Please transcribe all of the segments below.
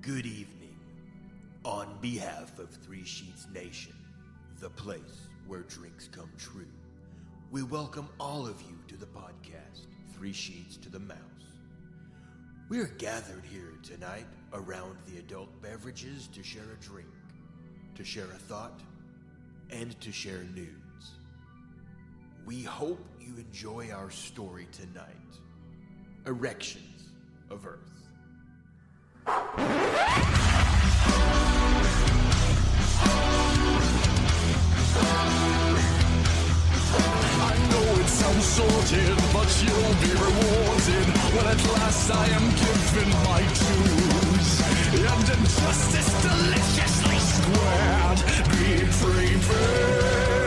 Good evening. On behalf of Three Sheets Nation, the place where drinks come true, we welcome all of you to the podcast, Three Sheets to the Mouse. We're gathered here tonight around the adult beverages to share a drink, to share a thought, and to share nudes. We hope you enjoy our story tonight. Erections of Earth. I know it sounds sorted, but you'll be rewarded when at last I am given my dues. And injustice deliciously squared, be prepared.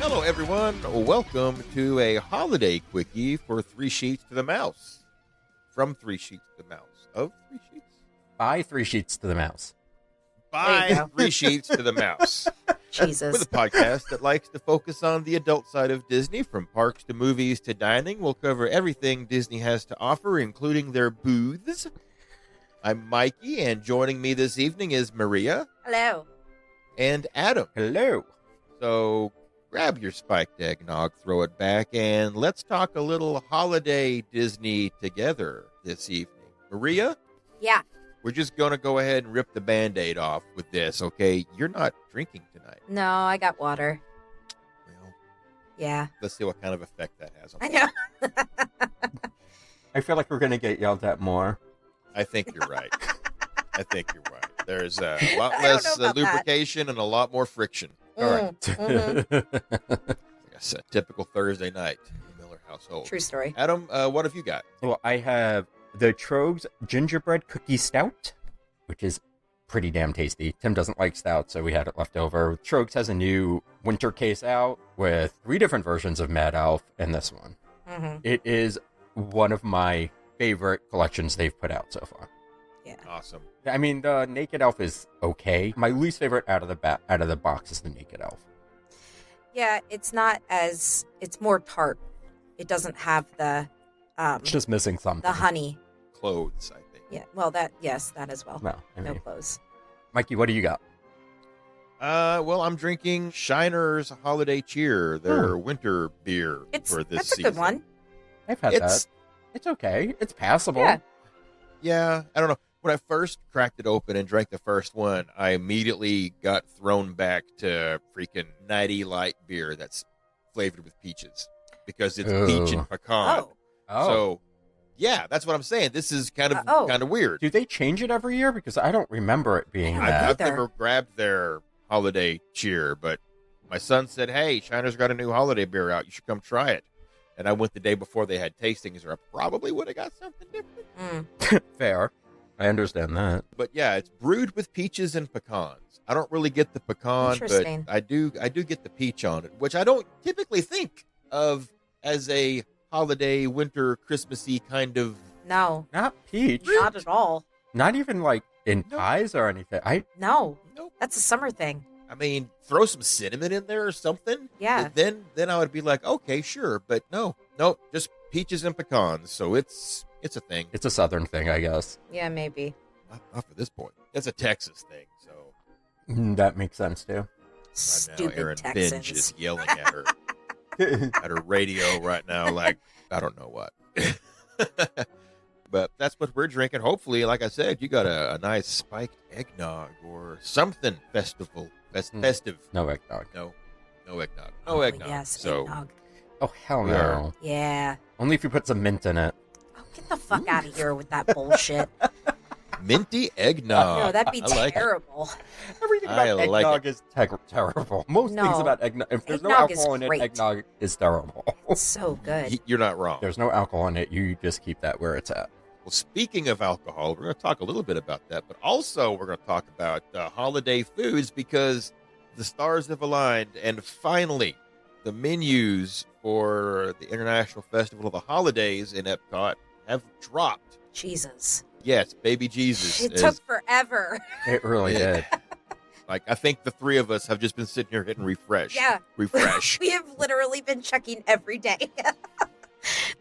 Hello, everyone. Welcome to a holiday quickie for Three Sheets to the Mouse. From Three Sheets to the Mouse. Of Three Sheets? By 3 sheets to the mouse. By Three Sheets to the Mouse. Jesus. With a podcast that likes to focus on the adult side of Disney, from parks to movies to dining. We'll cover everything Disney has to offer, including their booths. I'm Mikey, and joining me this evening is Maria. Hello. And Adam. Hello. So grab your spiked eggnog, throw it back, and let's talk a little holiday Disney together this evening. Maria? Yeah. We're just going to go ahead and rip the Band-Aid off with this, okay? You're not drinking tonight. No, I got water. Well, Yeah. let's see what kind of effect that has on I you. know. I feel like we're going to get yelled at more. I think you're right. I think you're right. There's a lot I don't less know about that. lubrication and a lot more friction. Mhm. I guess a typical Thursday night in the Miller household. True story. Adam, what have you got? Well, I have the Trogs Gingerbread Cookie Stout, which is pretty damn tasty. Tim doesn't like stout, so we had it left over. Trogs has a new winter case out with 3 different versions of Mad Elf and this one. Mm-hmm. It is one of my favorite collections they've put out so far. Yeah. Awesome. I mean, the Naked Elf is okay. My least favorite out of the box is the Naked Elf. Yeah, it's not as, it's more tart. It doesn't have the, It's just missing something. the honey. Clothes, I think. Yeah. Well, that as well. No, I No mean, clothes. Mikey, what do you got? Well, I'm drinking Shiner's Holiday Cheer, their winter beer for this That's season. a good one. I've had It's, that. It's okay. It's passable. Yeah. yeah, I don't know. When I first cracked it open and drank the first one, I immediately got thrown back to freaking Natty Light beer that's flavored with peaches because it's peach and pecan. Oh. Oh. So, yeah, that's what I'm saying. This is kind of weird. Do they change it every year? Because I don't remember it being I don't that. I've either. never grabbed their holiday cheer, but my son said, "Hey, Shiner's got a new holiday beer out. You should come try it." And I went the day before they had tastings, or I probably would have got something different. Fair. I understand that. But yeah, it's brewed with peaches and pecans. I don't really get the pecan, but Interesting. I do get the peach on it, which I don't typically think of as a holiday, winter, Christmassy kind of. No, Not peach. not at all. Not even like in No. pies or anything. No, Nope. that's a summer thing. I mean, throw some cinnamon in there or something. Yeah. Then I would be like, okay, sure, but no, just peaches and pecans. So it's a thing. It's a southern thing, I guess. Yeah, maybe. Not for this point. It's a Texas thing. So That makes sense too. right now, Stupid Aaron Texans. Finch is yelling at her at her radio right now, like I don't know what. But that's what we're drinking. Hopefully, like I said, you got a nice spiked eggnog or something festive. No eggnog. No eggnog. Oh, No eggnog. Yes, so eggnog. Oh, hell We no. are- Yeah. Only if you put some mint in it. Oh, get the fuck out of here with that bullshit. minty eggnog. No, that'd be I like it. terrible. Everything I about like eggnog is terrible. Most No. things about eggnog, if there's no Eggnog is alcohol in it, great. eggnog is terrible. It's so good. You're not wrong. There's no alcohol in it, you just keep that where it's at. Well, speaking of alcohol, we're going to talk a little bit about that, but also we're going to talk about holiday foods because the stars have aligned, and finally, the menus for the International Festival of the Holidays in Epcot have dropped. Jesus. Yes, baby Jesus. It is- took forever. It really Yeah. did. like, I think the three of us have just been sitting here hitting refresh. Yeah. Refresh. We have literally been checking every day.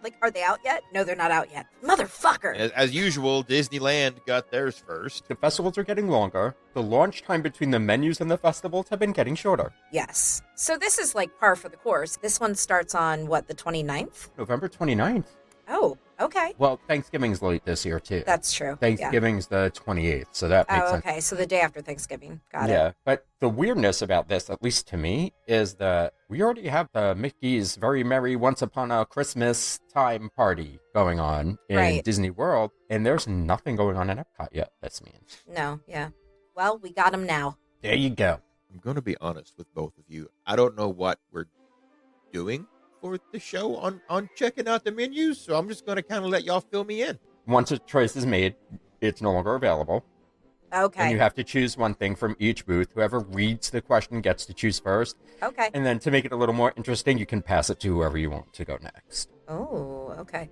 Like, are they out yet? No, they're not out yet. Motherfucker. As usual, Disneyland got theirs first. The festivals are getting longer. The launch time between the menus and the festivals have been getting shorter. Yes. So this is like par for the course. This one starts on, what, the 29th? November 29th. Oh, okay. Well, Thanksgiving's late this year, too. That's true. Thanksgiving's the 28th, so that makes Oh, sense. okay. So the day after Thanksgiving. Got it. Yeah, but the weirdness about this, at least to me, is that we already have the Mickey's Very Merry Once Upon a Christmas Time party going on in Right. Disney World, and there's nothing going on in Epcot yet, this means. No, yeah. Well, we got them now. There you go. I'm going to be honest with both of you. I don't know what we're doing for the show on checking out the menus, so I'm just going to kind of let y'all fill me in. Once a choice is made, it's no longer available. Okay. And you have to choose one thing from each booth. Whoever reads the question gets to choose first. Okay. And then to make it a little more interesting, you can pass it to whoever you want to go next. Oh, okay.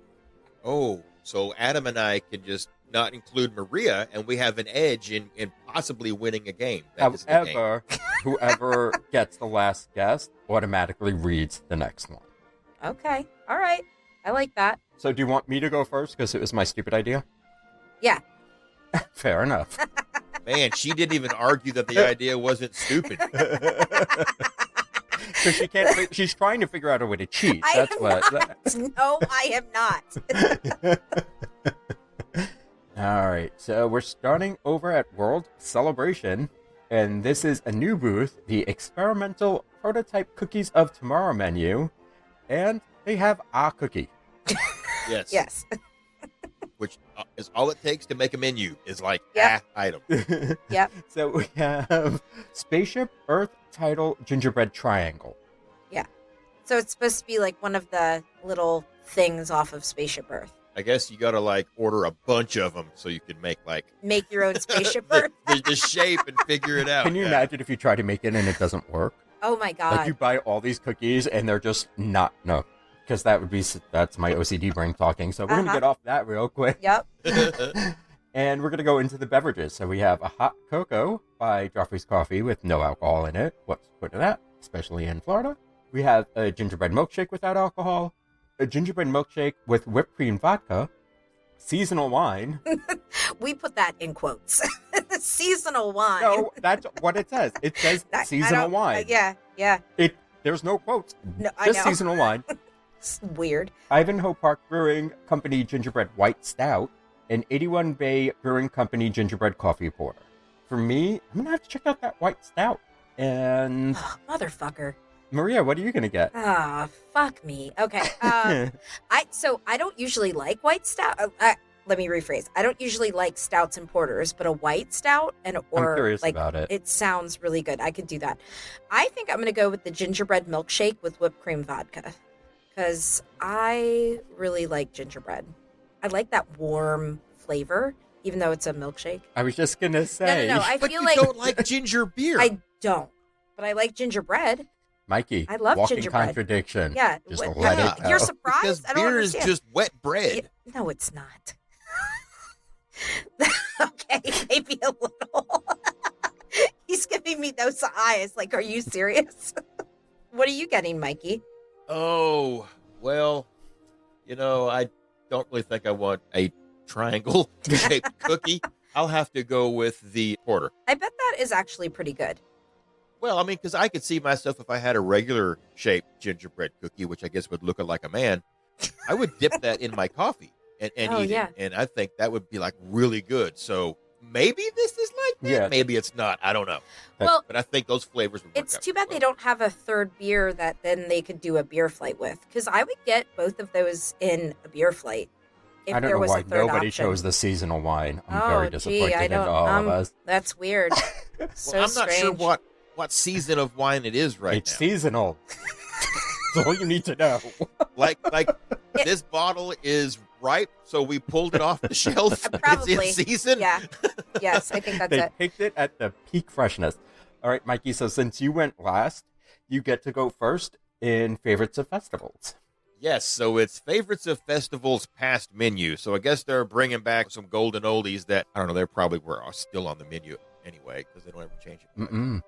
Oh, so Adam and I can just not include Maria, and we have an edge in possibly winning a game. That is the game. However, whoever gets the last guess automatically reads the next one. Okay. All right. I like that. So do you want me to go first because it was my stupid idea? Yeah. Fair enough. Man, she didn't even argue that the idea wasn't stupid. Because she's trying to figure out a way to cheat. I That's am what. not. No, I am not. All right. So we're starting over at World Celebration. And this is a new booth, the experimental prototype Cookies of Tomorrow menu. And they have a cookie. Yes. Yes. Which is all it takes to make a menu is like Yep. item. Yep. So we have Spaceship Earth Title Gingerbread Triangle. So it's supposed to be like one of the little things off of Spaceship Earth. I guess you got to like order a bunch of them so you can make like Make your own Spaceship Earth. the shape and figure it out. Can you imagine if you try to make it and it doesn't work? Oh my God. Like you buy all these cookies and they're just not, no. Because that's my OCD brain talking. So we're going to get off that real quick. Yep. And we're going to go into the beverages. So we have a hot cocoa by Joffrey's Coffee with no alcohol in it. What's the point of that? Especially in Florida. We have a gingerbread milkshake without alcohol. A gingerbread milkshake with whipped cream vodka. Seasonal wine. We put that in quotes. Seasonal wine. No, that's what it says. It says I seasonal don't- wine. Yeah. There's no quotes. No, I Just know. seasonal wine. It's weird. Ivanhoe Park Brewing Company Gingerbread White Stout, and 81 Bay Brewing Company Gingerbread Coffee Porter. For me, I'm going to have to check out that White Stout. And Oh, motherfucker. Maria, what are you going to get? Ah, fuck me. Okay. I don't usually like white stout. Let me rephrase. I don't usually like stouts and porters, but a white stout I'm curious about it. It sounds really good. I could do that. I think I'm going to go with the gingerbread milkshake with whipped cream vodka because I really like gingerbread. I like that warm flavor, even though it's a milkshake. I was just going to say. No. I But feel you like don't like ginger beer. I don't, but I like gingerbread. Mikey, I love walking gingerbread. contradiction. Yeah. Just what- let Yeah. it go. You're surprised? because I don't beer is understand. just wet bread. No, it's not. Okay, maybe a little. He's giving me those eyes. Like, are you serious? What are you getting, Mikey? Oh, well, I don't really think I want a triangle shaped cookie. I'll have to go with the porter. I bet that is actually pretty good. Well, I mean, because I could see myself if I had a regular shaped gingerbread cookie, which I guess would look like a man, I would dip that in my coffee and Oh, eat yeah. it. And I think that would be like really good. So maybe this is like that. Yeah. Maybe it's not. I don't know. Well, But I think those flavors would work it's out too bad well. they don't have a third beer that then they could do a beer flight with. Because I would get both of those in a beer flight if I don't there know was why a third nobody option. chose the seasonal wine. I'm Oh, very gee, disappointed I in don't- all of us. That's weird. So Well, I'm not strange. sure what season of wine it is right It's now. seasonal. That's all you need to know. Like this bottle is ripe, so we pulled it off the shelf. Probably. It's in season. Yeah. Yes, I think that's They it. picked it at the peak freshness. All right, Mikey, so since you went last, you get to go first in favorites of festivals. Yes, so it's favorites of festivals past menu. So I guess they're bringing back some golden oldies that, I don't know, they probably are still on the menu anyway because they don't ever change it. Mm-mm.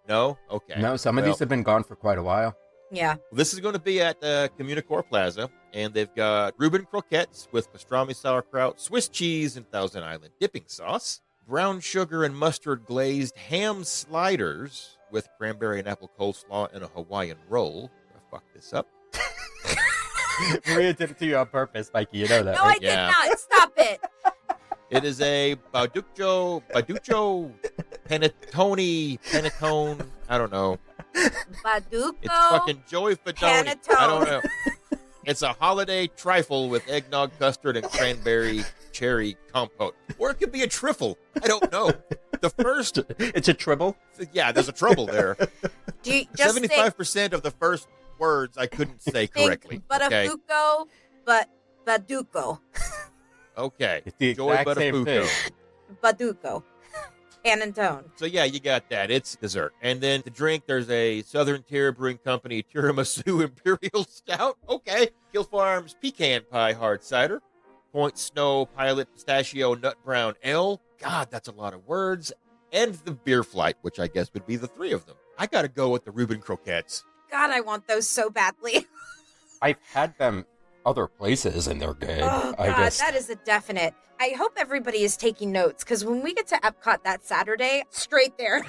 No? Okay. No, some of Well, these have been gone for quite a while. Yeah. This is going to be at Communicore Plaza, and they've got Reuben croquettes with pastrami sauerkraut, Swiss cheese, and Thousand Island dipping sauce, brown sugar and mustard glazed ham sliders with cranberry and apple coleslaw and a Hawaiian roll. I fucked this up. Maria did it to you on purpose, Mikey. You know that, No, right? I did not. Stop it. It is a Baduccio, Panettone, I don't know. Baduco. It's fucking Joey Fedoni. Panettone. I don't know. It's a holiday trifle with eggnog, custard, and cranberry cherry compote. Or it could be a trifle. I don't know. The first, It's a tribble. yeah, there's a trouble there. Do you just 75% of the first words I couldn't say correctly. Okay. Butafuco, but Baduco. Okay. It's the Joy exact same Buttafuoco. thing. Baduco. Panettone. So yeah, you got that. It's dessert. And then to drink, there's a Southern Tier Brewing Company Tiramisu Imperial Stout. Okay. Hill Farms Pecan Pie Hard Cider. Point Snow Pilot Pistachio Nut Brown Ale. God, that's a lot of words. And the Beer Flight, which I guess would be the three of them. I got to go with the Reuben croquettes. God, I want those so badly. I've had them other places and they're good. Oh, God, that is a definite. I hope everybody is taking notes because when we get to Epcot that Saturday, straight there,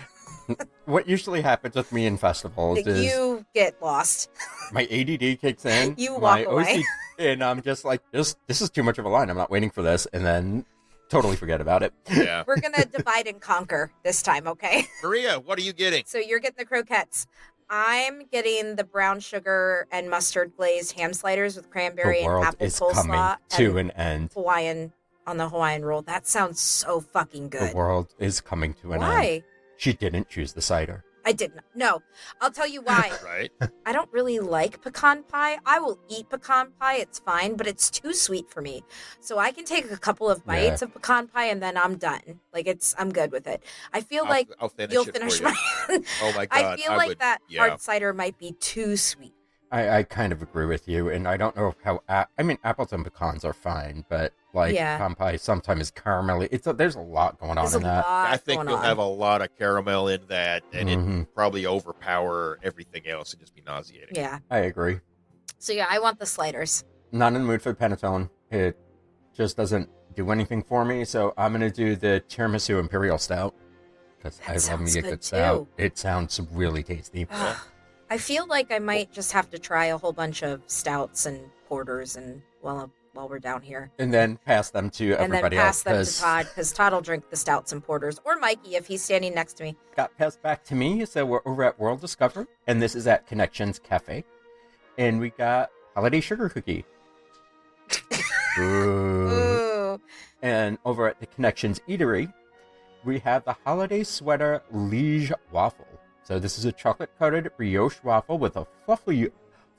What usually happens with me in festivals is you get lost. my ADD kicks in. You my walk away. and I'm just like, this is too much of a line. I'm not waiting for this. And then totally forget about it. Yeah. We're going to divide and conquer this time, okay? Maria, what are you getting? So you're getting the croquettes. I'm getting the brown sugar and mustard glazed ham sliders with cranberry The and world apple is coming coleslaw to and an end. Hawaiian on the Hawaiian roll. That sounds so fucking good. The world is coming to an end. Why? She didn't choose the cider. I did not. No, I'll tell you why. Right? I don't really like pecan pie. I will eat pecan pie. It's fine, but it's too sweet for me. So I can take a couple of bites of pecan pie and then I'm done. Like I'm good with it. I feel like I'll finish you'll it finish for you. mine. Oh my God. I feel like would, that yeah. hard cider might be too sweet. I kind of agree with you, and I don't know how. I mean, apples and pecans are fine, but like Yeah. pecan pie sometimes is caramelly. There's a lot going on There's a in that. lot I think going you'll on. have a lot of caramel in that, and Mhm. it probably overpower everything else and just be nauseating. Yeah. I agree. So yeah, I want the sliders. Not in the mood for panettone. It just doesn't do anything for me. So I'm gonna do the tiramisu imperial stout because That I love sounds me a good, good stout. too. It sounds really tasty. Ugh. I feel like I might just have to try a whole bunch of stouts and porters and while we're down here. And then pass them to And then everybody pass them else to Todd because Todd will drink the stouts and porters, or Mikey if he's standing next to me. got passed back to me. So we're over at World Discovery, and this is at Connections Cafe, and we got holiday sugar cookie. Ooh. Ooh. And over at the Connections Eatery, we have the holiday sweater liege waffle. So this is a chocolate-coated brioche waffle with a fluffy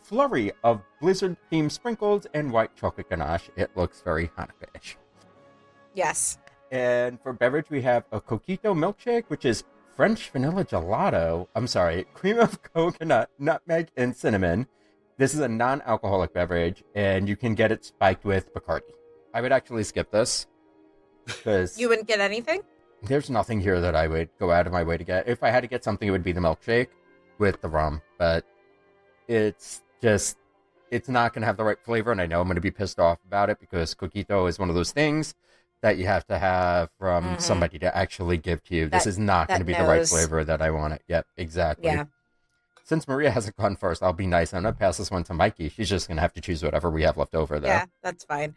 flurry of blizzard-themed sprinkles and white chocolate ganache. It looks very Hanukkah-ish. Yes. And for beverage, we have a coquito milkshake, which is French vanilla gelato. I'm sorry, cream of coconut, nutmeg, and cinnamon. This is a non-alcoholic beverage, and you can get it spiked with Bacardi. I would actually skip this because You wouldn't get anything? there's nothing here that I would go out of my way to get. If I had to get something, it would be the milkshake with the rum. But it's not going to have the right flavor, and I know I'm going to be pissed off about it because coquito is one of those things that you have to have from somebody to actually give to you. This is not going to be the right knows. flavor that I want it. Yep, exactly. Yeah. Since Maria hasn't gone first, I'll be nice. I'm going to pass this one to Mikey. She's just going to have to choose whatever we have left over there. Yeah, that's fine.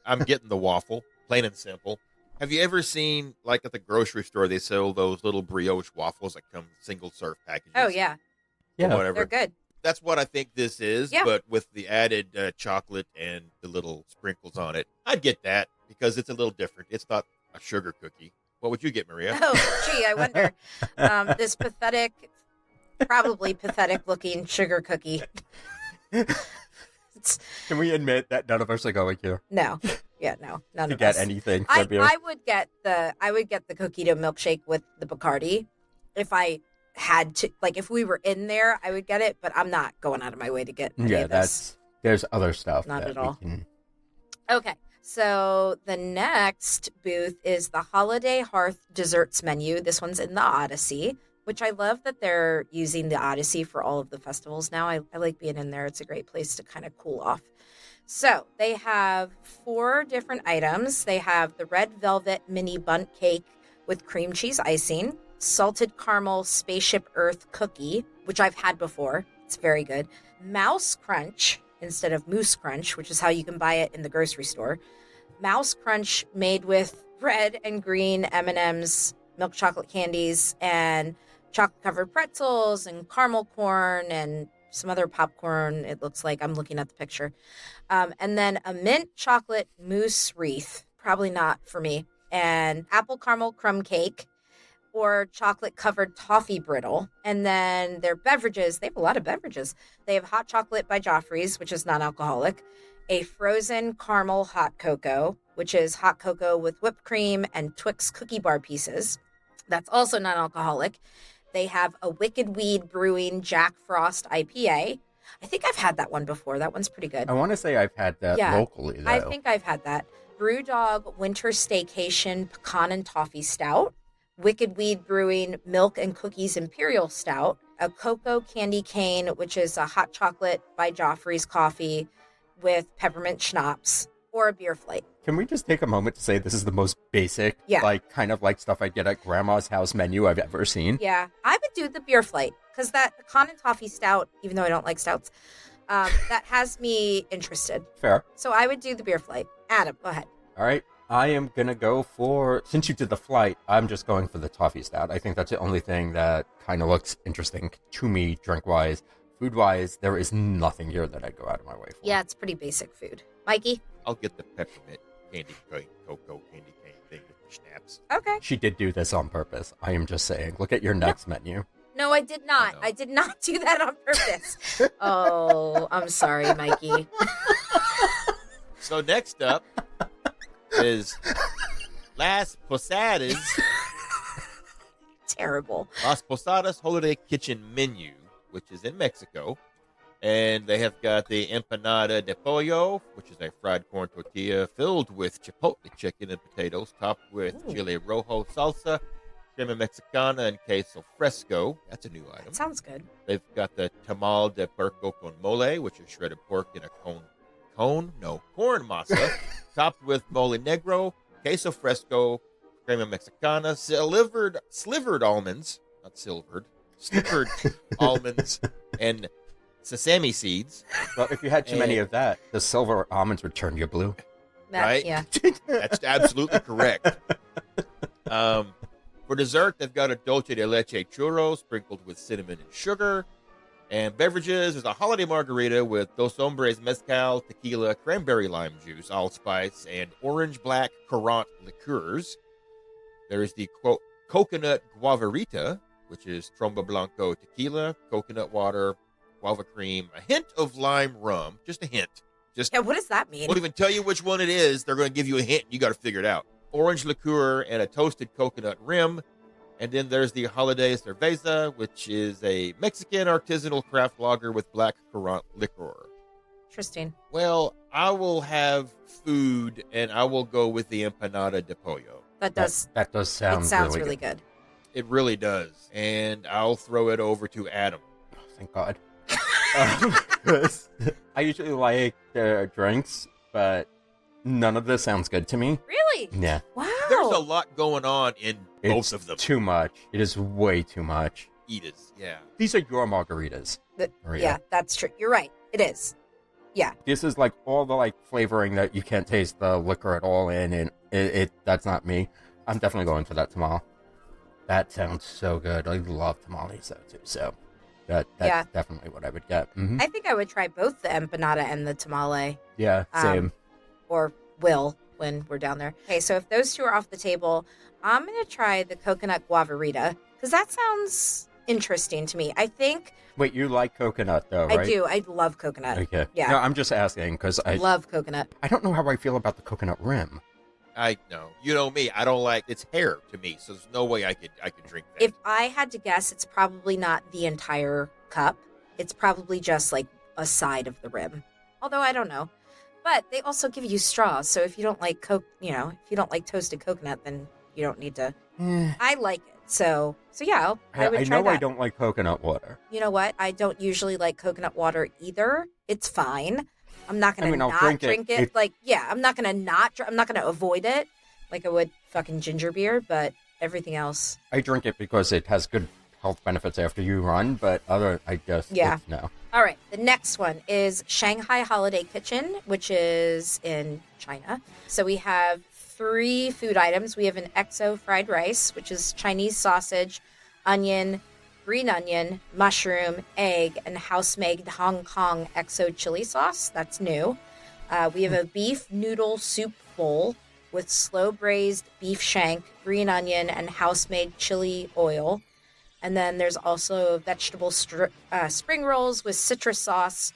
I'm getting the waffle, plain and simple. Have you ever seen, like at the grocery store, they sell those little brioche waffles that come single serve packages? Oh, yeah. Or Yeah. whatever. They're good. That's what I think this is, Yeah. but with the added chocolate and the little sprinkles on it. I'd get that because it's a little different. It's not a sugar cookie. What would you get, Maria? Oh, gee, I wonder. This probably pathetic looking sugar cookie. Can we admit that none of us are going here No. Yeah, no. None to of get us. anything I from here? would get the coquito milkshake with the Bacardi if I had to. Like if we were in there, I would get it, but I'm not going out of my way to get any Yeah, of this. there's other stuff. Not that at we all. can- Okay, so the next booth is the Holiday Hearth Desserts menu. This one's in the Odyssey. which I love that they're using the Odyssey for all of the festivals now. I like being in there. It's a great place to kind of cool off. So they have 4 different items. They have the red velvet mini bundt cake with cream cheese icing, salted caramel spaceship earth cookie, which I've had before. It's very good. Mouse crunch instead of moose crunch, which is how you can buy it in the grocery store. Mouse crunch made with red and green M&Ms, milk chocolate candies, and chocolate covered pretzels and caramel corn and some other popcorn. It looks like, I'm looking at the picture. And then a mint chocolate mousse wreath, probably not for me, and apple caramel crumb cake or chocolate covered toffee brittle. And then their beverages, they have a lot of beverages. They have hot chocolate by Joffrey's, which is non-alcoholic, a frozen caramel hot cocoa, which is hot cocoa with whipped cream and Twix cookie bar pieces. That's also non-alcoholic. They have a Wicked Weed Brewing Jack Frost IPA. I think I've had that one before. That one's pretty good. I want to say I've had that locally, though. I think I've had that. Brewdog Winter Staycation Pecan and Toffee Stout. Wicked Weed Brewing Milk and Cookies Imperial Stout. A Cocoa Candy Cane, which is a hot chocolate by Joffrey's coffee with peppermint schnapps. Or a beer flight. Can we just take a moment to say this is the most basic, kind of like stuff I get at grandma's house menu I've ever seen? Yeah, I would do the beer flight because that pecan and toffee stout, even though I don't like stouts, that has me interested. Fair. So I would do the beer flight. Adam, go ahead. All right. I am going to go for, since you did the flight, I'm just going for the toffee stout. I think that's the only thing that kind of looks interesting to me, drink-wise. Food-wise, there is nothing here that I'd go out of my way for. Yeah, it's pretty basic food. Mikey? I'll get the peppermint candy cane, cocoa candy cane thing with the schnapps. Okay. She did do this on purpose. I am just saying. Look at your next menu. No, I did not. I did not do that on purpose. Oh, I'm sorry, Mikey. So next up is Las Posadas. Terrible. Las Posadas Holiday Kitchen Menu, which is in Mexico. And they have got the empanada de pollo, which is a fried corn tortilla filled with chipotle chicken and potatoes, topped with chile rojo salsa, crema mexicana, and queso fresco. That's a new item. That sounds good. They've got the tamal de puerco con mole, which is shredded pork in a corn masa, topped with mole negro, queso fresco, crema mexicana, slivered almonds, not silvered, slivered almonds, and sesame seeds. Well, if you had too many of that, the silver almonds would turn you blue. Right? Yeah. That's absolutely correct. For dessert, they've got a dulce de leche churro sprinkled with cinnamon and sugar. And beverages, there's a holiday margarita with Dos Hombres mezcal, tequila, cranberry lime juice, allspice, and orange black currant liqueurs. There is the coconut guavarita, which is Tromba Blanco tequila, coconut water, guava cream, a hint of lime rum, just a hint. Yeah, what does that mean? Won't even tell you which one it is. They're going to give you a hint. You got to figure it out. Orange liqueur and a toasted coconut rim. And then there's the Holiday Cerveza, which is a Mexican artisanal craft lager with black currant liquor. Interesting. Well, I will have food, and I will go with the empanada de pollo. That does sound it sounds really really good. It really does. And I'll throw it over to Adam. Oh, thank God. I usually like drinks, but none of this sounds good to me. Really? Yeah. Wow. There's a lot going on in both of them. Too much. It is way too much. Edith, yeah. These are your margaritas. Maria. Yeah, that's true. You're right. It is. Yeah. This is like all the flavoring that you can't taste the liquor at all in, and it that's not me. I'm definitely going for that tamal. That sounds so good. I love tamales though too. So that's definitely what I would get. Mm-hmm. I think I would try both the empanada and the tamale. Yeah, same. Or will when we're down there. Okay, so if those two are off the table, I'm going to try the coconut guavarita because that sounds interesting to me. I think... Wait, you like coconut though, right? I do. I love coconut. Okay. Yeah. No, I'm just asking because I love coconut. I don't know how I feel about the coconut rim. I know. You know me. I don't like it's hair to me, so there's no way I could drink that. If I had to guess, it's probably not the entire cup. It's probably just like a side of the rim. Although I don't know. But they also give you straws, so if you don't like if you don't like toasted coconut, then you don't need to. I like it. So yeah, I would try know that. I don't like coconut water. You know what? I don't usually like coconut water either. It's fine. I'm not gonna I'll not drink it. I'm not gonna avoid it like I would fucking ginger beer, but everything else. I drink it because it has good health benefits after you run, but no. All right, the next one is Shanghai Holiday Kitchen, which is in China. So we have 3 food items. We have an XO fried rice, which is Chinese sausage, onion, green onion, mushroom, egg, and house-made Hong Kong XO chili sauce. That's new. We have a beef noodle soup bowl with slow-braised beef shank, green onion, and house-made chili oil. And then there's also vegetable spring rolls with citrus sauce.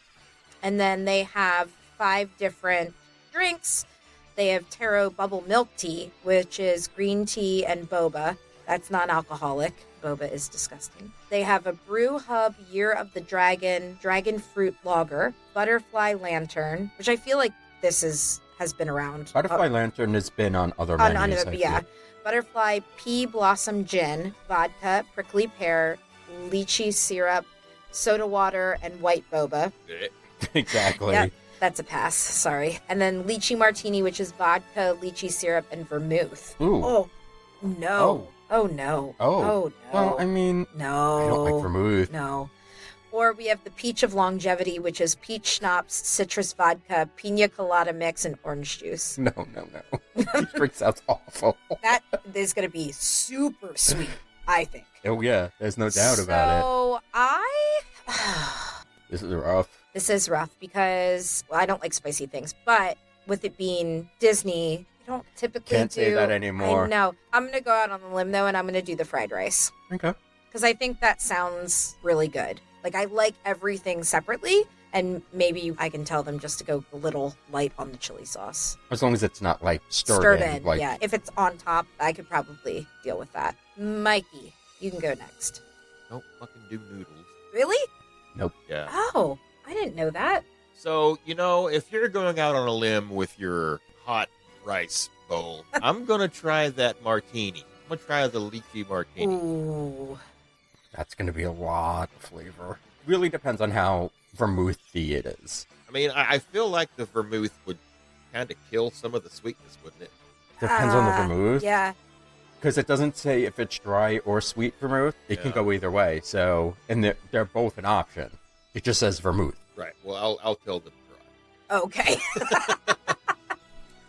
And then they have 5 different drinks. They have taro bubble milk tea, which is green tea and boba. That's non-alcoholic. Boba is disgusting. They have a Brew Hub Year of the Dragon Fruit Lager, Butterfly Lantern, which I feel like this has been around. Butterfly Lantern has been on other menus. Yeah. Butterfly Pea Blossom Gin, vodka, prickly pear, lychee syrup, soda water, and white boba. Exactly. Yep, that's a pass. Sorry. And then lychee martini, which is vodka, lychee syrup, and vermouth. Ooh. Oh, no. Oh, no. Oh. No. Well, I mean, no. I don't like vermouth. No. Or we have the Peach of Longevity, which is peach schnapps, citrus vodka, pina colada mix, and orange juice. No. This drink sounds awful. That is going to be super sweet, I think. Oh, yeah. There's no doubt about it. This is rough. This is rough because I don't like spicy things. But with it being Disney, I don't typically Can't say that anymore. I know. I'm going to go out on a limb, though, and I'm going to do the fried rice. Okay. Because I think that sounds really good. Like, I like everything separately, and maybe I can tell them just to go a little light on the chili sauce. As long as it's not, like, stirred in. Like... Yeah. If it's on top, I could probably deal with that. Mikey, you can go next. Don't fucking do noodles. Really? Nope. Yeah. Oh, I didn't know that. So, if you're going out on a limb with your hot rice bowl, I'm going to try that martini. I'm going to try the lychee martini. Ooh. That's going to be a lot of flavor. Really depends on how vermouthy it is. I mean, I feel like the vermouth would kind of kill some of the sweetness, wouldn't it? Depends on the vermouth. Yeah. Because it doesn't say if it's dry or sweet vermouth. It can go either way. So, and they're both an option. It just says vermouth. Right. Well, I'll tell them dry. Okay.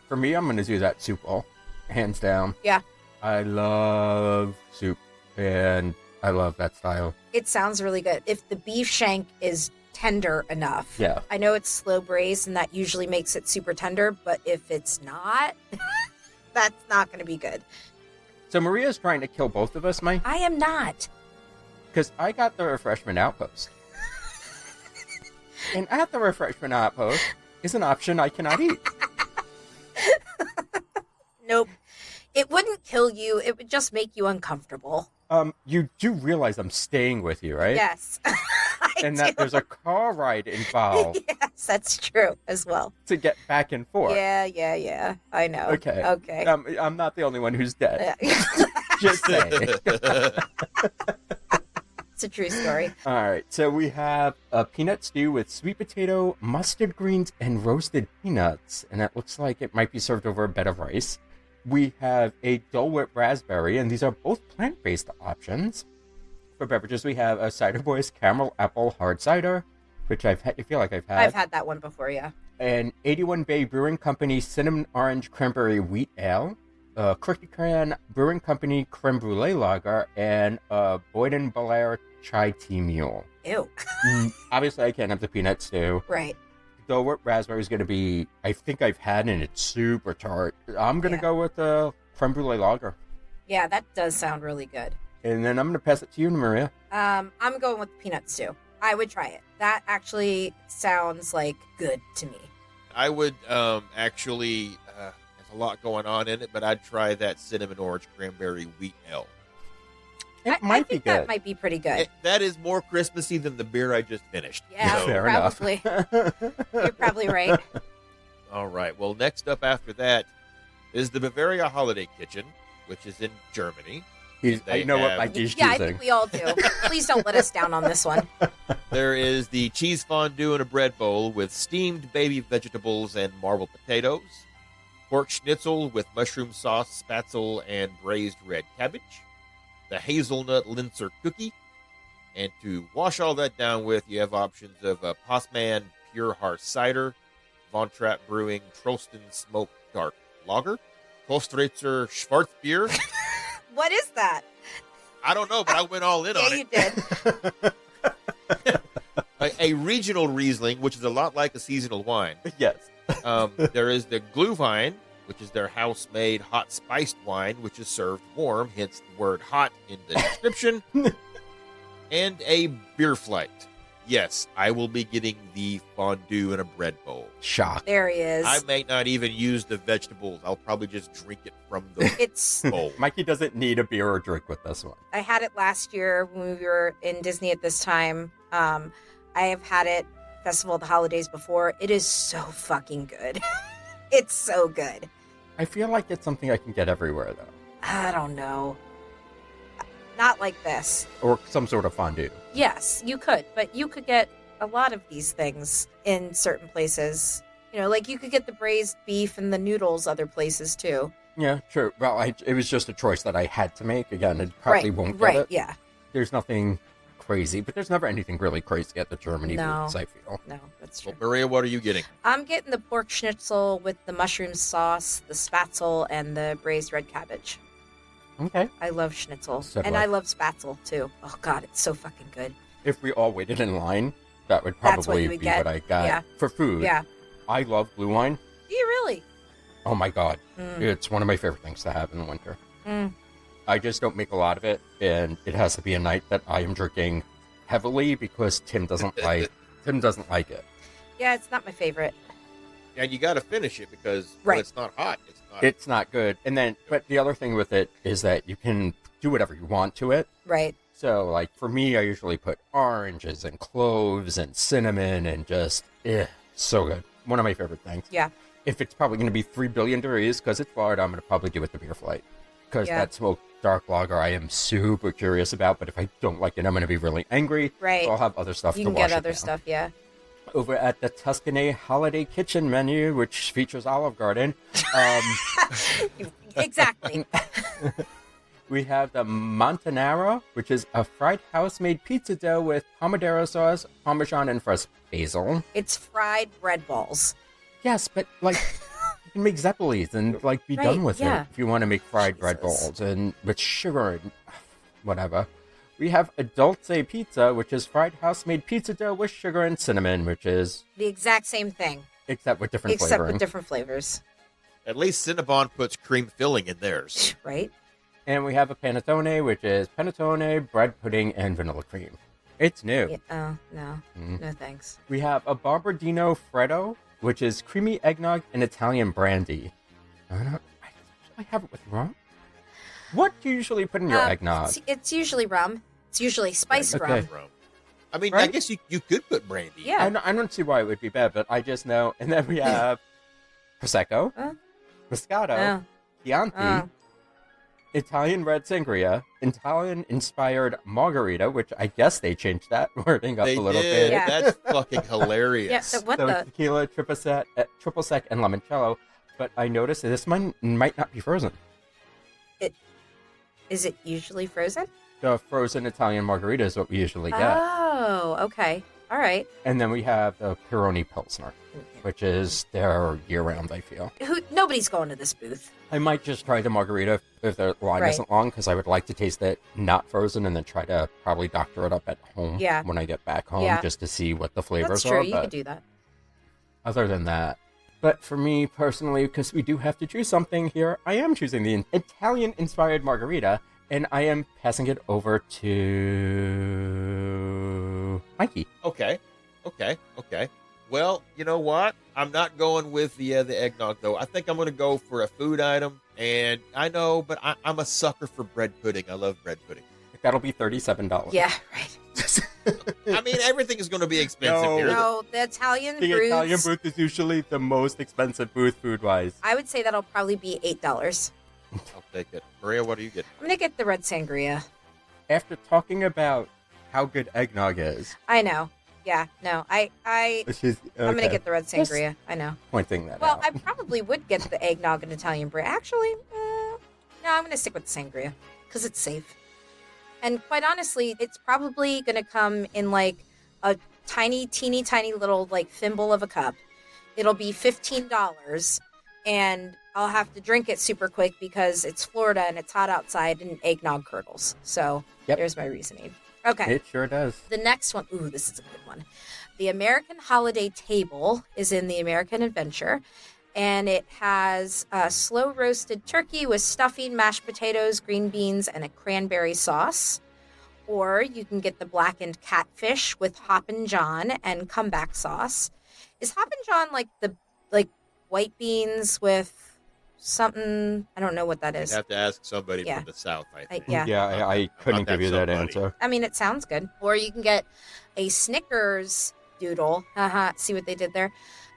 For me, I'm going to do that soup bowl. Hands down. Yeah. I love soup. And I love that style. It sounds really good. If the beef shank is tender enough. Yeah. I know it's slow braised and that usually makes it super tender, but if it's not, that's not going to be good. So Maria's trying to kill both of us, Mike? I am not. Because I got the refreshment outpost. And at the refreshment outpost is an option I cannot eat. Nope. It wouldn't kill you. It would just make you uncomfortable. You do realize I'm staying with you, right? Yes. And that there's a car ride involved. Yes, that's true as well. To get back and forth. Yeah. I know. Okay. I'm not the only one who's dead. Yeah. Just saying. It's a true story. All right. So we have a peanut stew with sweet potato, mustard greens, and roasted peanuts. And it looks like it might be served over a bed of rice. We have a Dole Whip raspberry, and these are both plant-based options. For beverages, we have a Cider Boys caramel apple hard cider, which I feel like I've had. I've had that one before, yeah. An 81 Bay Brewing Company cinnamon orange cranberry wheat ale, a Quickie Brewing Company creme brulee lager, and a Boyden Belair chai tea mule. Ew. Obviously, I can't have the peanut stew. Right. Dole Whip raspberry is going to be, I think I've had, and it's super tart. I'm going to go with the creme brulee lager. Yeah, that does sound really good. And then I'm going to pass it to you, Maria. I'm going with the peanut stew. I would try it. That actually sounds like good to me. I would actually, there's a lot going on in it, but I'd try that cinnamon orange cranberry wheat ale. I think that might be pretty good. That is more Christmassy than the beer I just finished. Yeah, So- Fair probably. You're probably right. All right. Well, next up after that is the Bavaria Holiday Kitchen, which is in Germany. I know what have- Mikey's Yeah, I choosing. think we all do. Please don't let us down on this one. There is the cheese fondue in a bread bowl with steamed baby vegetables and marbled potatoes, pork schnitzel with mushroom sauce, spatzel, and braised red cabbage, the hazelnut linzer cookie, and to wash all that down with, you have options of Postman Pure Heart Cider, Von Trapp Brewing Troston Smoked Dark Lager, Kostritzer Schwarzbier. What is that? I don't know, but I went all in on Yeah, it. you did. A regional Riesling, which is a lot like a seasonal wine. Yes. There is the Glühwein, which is their house-made hot spiced wine, which is served warm, hence the word hot in the description. And a beer flight. Yes, I will be getting the fondue in a bread bowl. Shock. There he is. I may not even use the vegetables. I'll probably just drink it from the It's. bowl. Mikey doesn't need a beer or drink with this one. I had it last year when we were in Disney at this time. I have had it Festival of the Holidays before. It is so fucking good. It's so good. I feel like it's something I can get everywhere, though. I don't know. Not like this. Or some sort of fondue. Yes, you could, but you could get a lot of these things in certain places. You know, like you could get the braised beef and the noodles other places too. Yeah, true. Well, it was just a choice that I had to make. Again, it probably won't get right, it. yeah. There's nothing crazy, but there's never anything really crazy at the Germany No. booths, I feel. No, that's Well, true. Maria, what are you getting? I'm getting the pork schnitzel with the mushroom sauce, the spatzel, and the braised red cabbage. Okay. I love schnitzel. So do and I. I love spatzel too. Oh god, it's so fucking good. If we all waited in line, that would That's what probably you be would get. what I got. Yeah. For food, Yeah. I love blue wine. Do you really? Oh my god. Mm. It's one of my favorite things to have in the winter. Mm. I just don't make a lot of it, and it has to be a night that I am drinking heavily because Tim doesn't like it. Yeah, it's not my favorite. And you got to finish it because when Right. it's not hot, it's not. It's not good. And then, but the other thing with it is that you can do whatever you want to it. Right. So, like, for me, I usually put oranges and cloves and cinnamon and just, so good. One of my favorite things. Yeah. If it's probably going to be 3 billion degrees, because it's Florida, I'm going to probably do it the beer flight. Because Yeah. that smoked dark lager I am super curious about, but if I don't like it, I'm going to be really angry. Right. So I'll have other stuff You to can wash get it other down. stuff, yeah. Over at the Tuscany Holiday Kitchen menu, which features Olive Garden, Exactly. we have the Montanaro, which is a fried house-made pizza dough with pomodoro sauce, parmesan, and fresh basil. It's fried bread balls. Yes, but like you can make zeppelis and like be Right, done with yeah. it if you want to make fried bread Jesus. balls and with sugar and whatever. We have a Dulce pizza, which is fried house-made pizza dough with sugar and cinnamon, which is The exact same thing, except with different except flavoring. with different flavors. At least Cinnabon puts cream filling in theirs. Right? And we have a panettone, which is panettone, bread pudding, and vanilla cream. It's new. Yeah. Oh, no. Mm. No thanks. We have a Barbardino Freddo, which is creamy eggnog and Italian brandy. I usually have it with rum. What do you usually put in your eggnog? It's usually rum. It's usually spiced Okay. rum. Rum. I mean, I Right? guess you could put brandy. Yeah. I don't see why it would be bad, but I just know. And then we have Prosecco, Moscato, Oh. Chianti, Oh. Italian red sangria, Italian-inspired margarita, which I guess they changed that wording up They a little did. bit. Yeah. That's fucking hilarious. Yeah, so what So the? tequila, triple sec, and limoncello. But I noticed that this one might not be frozen. Is it usually frozen? The frozen Italian margarita is what we usually get. Oh, okay. All right. And then we have the Peroni Pilsner, which is their year-round, I feel. Nobody's going to this booth. I might just try the margarita if the line Right. isn't long, because I would like to taste it not frozen and then try to probably doctor it up at home Yeah. when I get back home, Yeah. just to see what the flavors That's true. are. You But could do that. other than that, but for me personally, because we do have to choose something here, I am choosing the Italian-inspired margarita, and I am passing it over to Mikey. Okay. Well, you know what? I'm not going with the eggnog though. I think I'm going to go for a food item, and I know, but I'm a sucker for bread pudding. I love bread pudding. That'll be $37. Yeah, right. I mean, everything is going to be expensive No. here. No, the Italian The broods, Italian booth is usually the most expensive booth food-wise. I would say that'll probably be $8. I'll take it. Maria, what are you getting? I'm gonna get the red sangria. After talking about how good eggnog is, I know. Yeah, no, I'm gonna get the red Just sangria. I know. pointing that Well, out. I probably would get the eggnog and Italian bread. Actually, no, I'm gonna stick with the sangria because it's safe. And quite honestly, it's probably gonna come in like a tiny, teeny, tiny little like thimble of a cup. It'll be $15, and I'll have to drink it super quick because it's Florida and it's hot outside and eggnog curdles. So There's my reasoning. Okay. It sure does. The next one, ooh, this is a good one. The American Holiday Table is in the American Adventure, and it has a slow roasted turkey with stuffing, mashed potatoes, green beans, and a cranberry sauce. Or you can get the blackened catfish with Hoppin' John and comeback sauce. Is Hoppin' John like the white beans with something? I don't know what that is. You have to ask somebody Yeah. from the South, I think. I couldn't Not that give you that somebody. answer. I mean, it sounds good. Or you can get a Snickers doodle. See what they did there?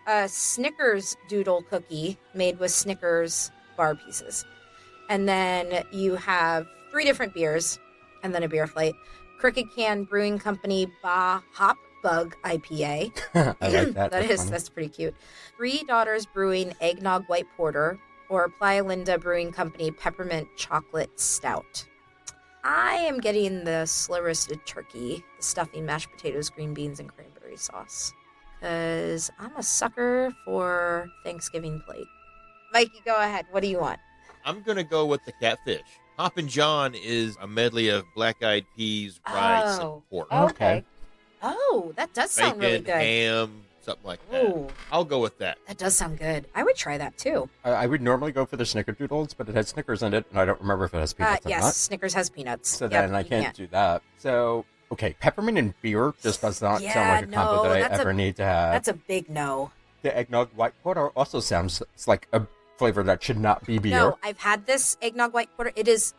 A Snickers doodle cookie made with Snickers bar pieces. And then you have 3 different beers and then a beer flight. Crooked Can Brewing Company Bah Hop Bug IPA. I like that. That's pretty cute. Three Daughters Brewing Eggnog White Porter, or Playa Linda Brewing Company Peppermint Chocolate Stout. I am getting the slow roasted turkey, the stuffing, mashed potatoes, green beans, and cranberry sauce. Because I'm a sucker for Thanksgiving plate. Mikey, go ahead. What do you want? I'm going to go with the catfish. Hoppin' John is a medley of black-eyed peas, rice, and pork. Okay. Oh, that does sound really Bacon, good. ham, something like that. Ooh, I'll go with that. that does sound good. I would try that too. I would normally go for the snickerdoodles, but it has Snickers in it, and I don't remember if it has peanuts or Yes, not. Snickers has peanuts. So Yep, then I you can't do that. So, okay, peppermint and beer just does not Yeah, sound like a combo no, that I that's ever need to have. That's a big no. The eggnog white porter also sounds like a flavor that should not be beer. No, I've had this eggnog white porter. It is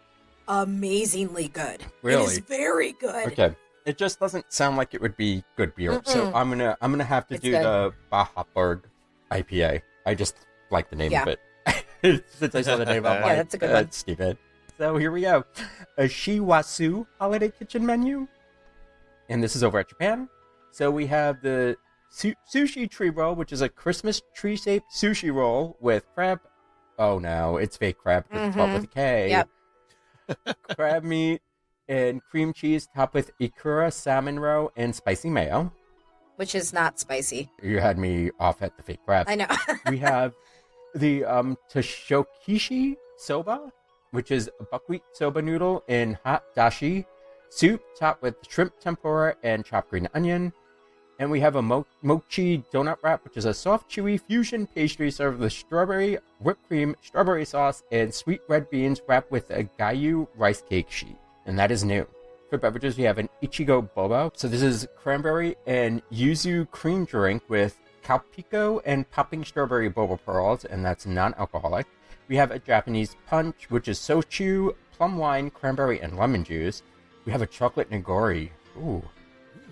amazingly good. Really? It is very good. Okay. It just doesn't sound like it would be good beer. So I'm gonna have to It's do good. the Bahapberg IPA. I just like the name of it. Since I saw the name, I'm like, that's a good one. that's stupid. So here we go. A Shiwasu holiday kitchen menu. And this is over at Japan. So we have the sushi tree roll, which is a Christmas tree-shaped sushi roll with crab. Oh no, it's fake crab because it's spelled with a K. Yep. Crab meat and cream cheese topped with ikura salmon roe and spicy mayo. Which is not spicy. You had me off at the fake crab. I know. We have the Toshokishi soba, which is a buckwheat soba noodle in hot dashi soup topped with shrimp tempura and chopped green onion. And we have a mochi donut wrap, which is a soft, chewy fusion pastry served with strawberry, whipped cream, strawberry sauce, and sweet red beans wrapped with a gayu rice cake sheet. And that is new. For beverages, we have an Ichigo Boba. So this is cranberry and yuzu cream drink with Calpico and popping strawberry boba pearls, and that's non-alcoholic. We have a Japanese punch, which is sochu, plum wine, cranberry, and lemon juice. We have a chocolate nigori. Ooh.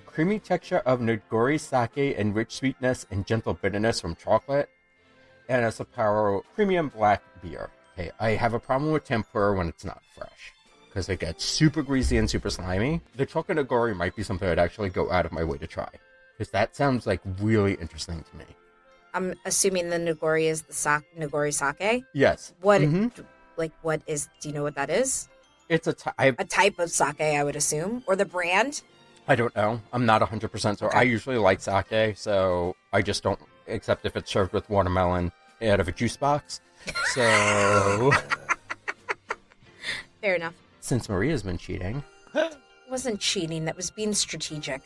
Creamy texture of nigori sake and rich sweetness and gentle bitterness from chocolate. And a Sapporo premium black beer. Okay, I have a problem with tempura when it's not fresh, because it gets super greasy and super slimy. The chocolate nigori might be something I'd actually go out of my way to try, because that sounds like really interesting to me. I'm assuming the nigori is the nigori sake. Yes. What, Mhm. what is, do you know what that is? It's a type of sake, I would assume. Or the brand? I don't know. I'm not 100% sure. Okay. I usually like sake, so I just don't, except if it's served with watermelon out of a juice box. So, Fair enough. since Maria's been cheating, It wasn't cheating. That was being strategic.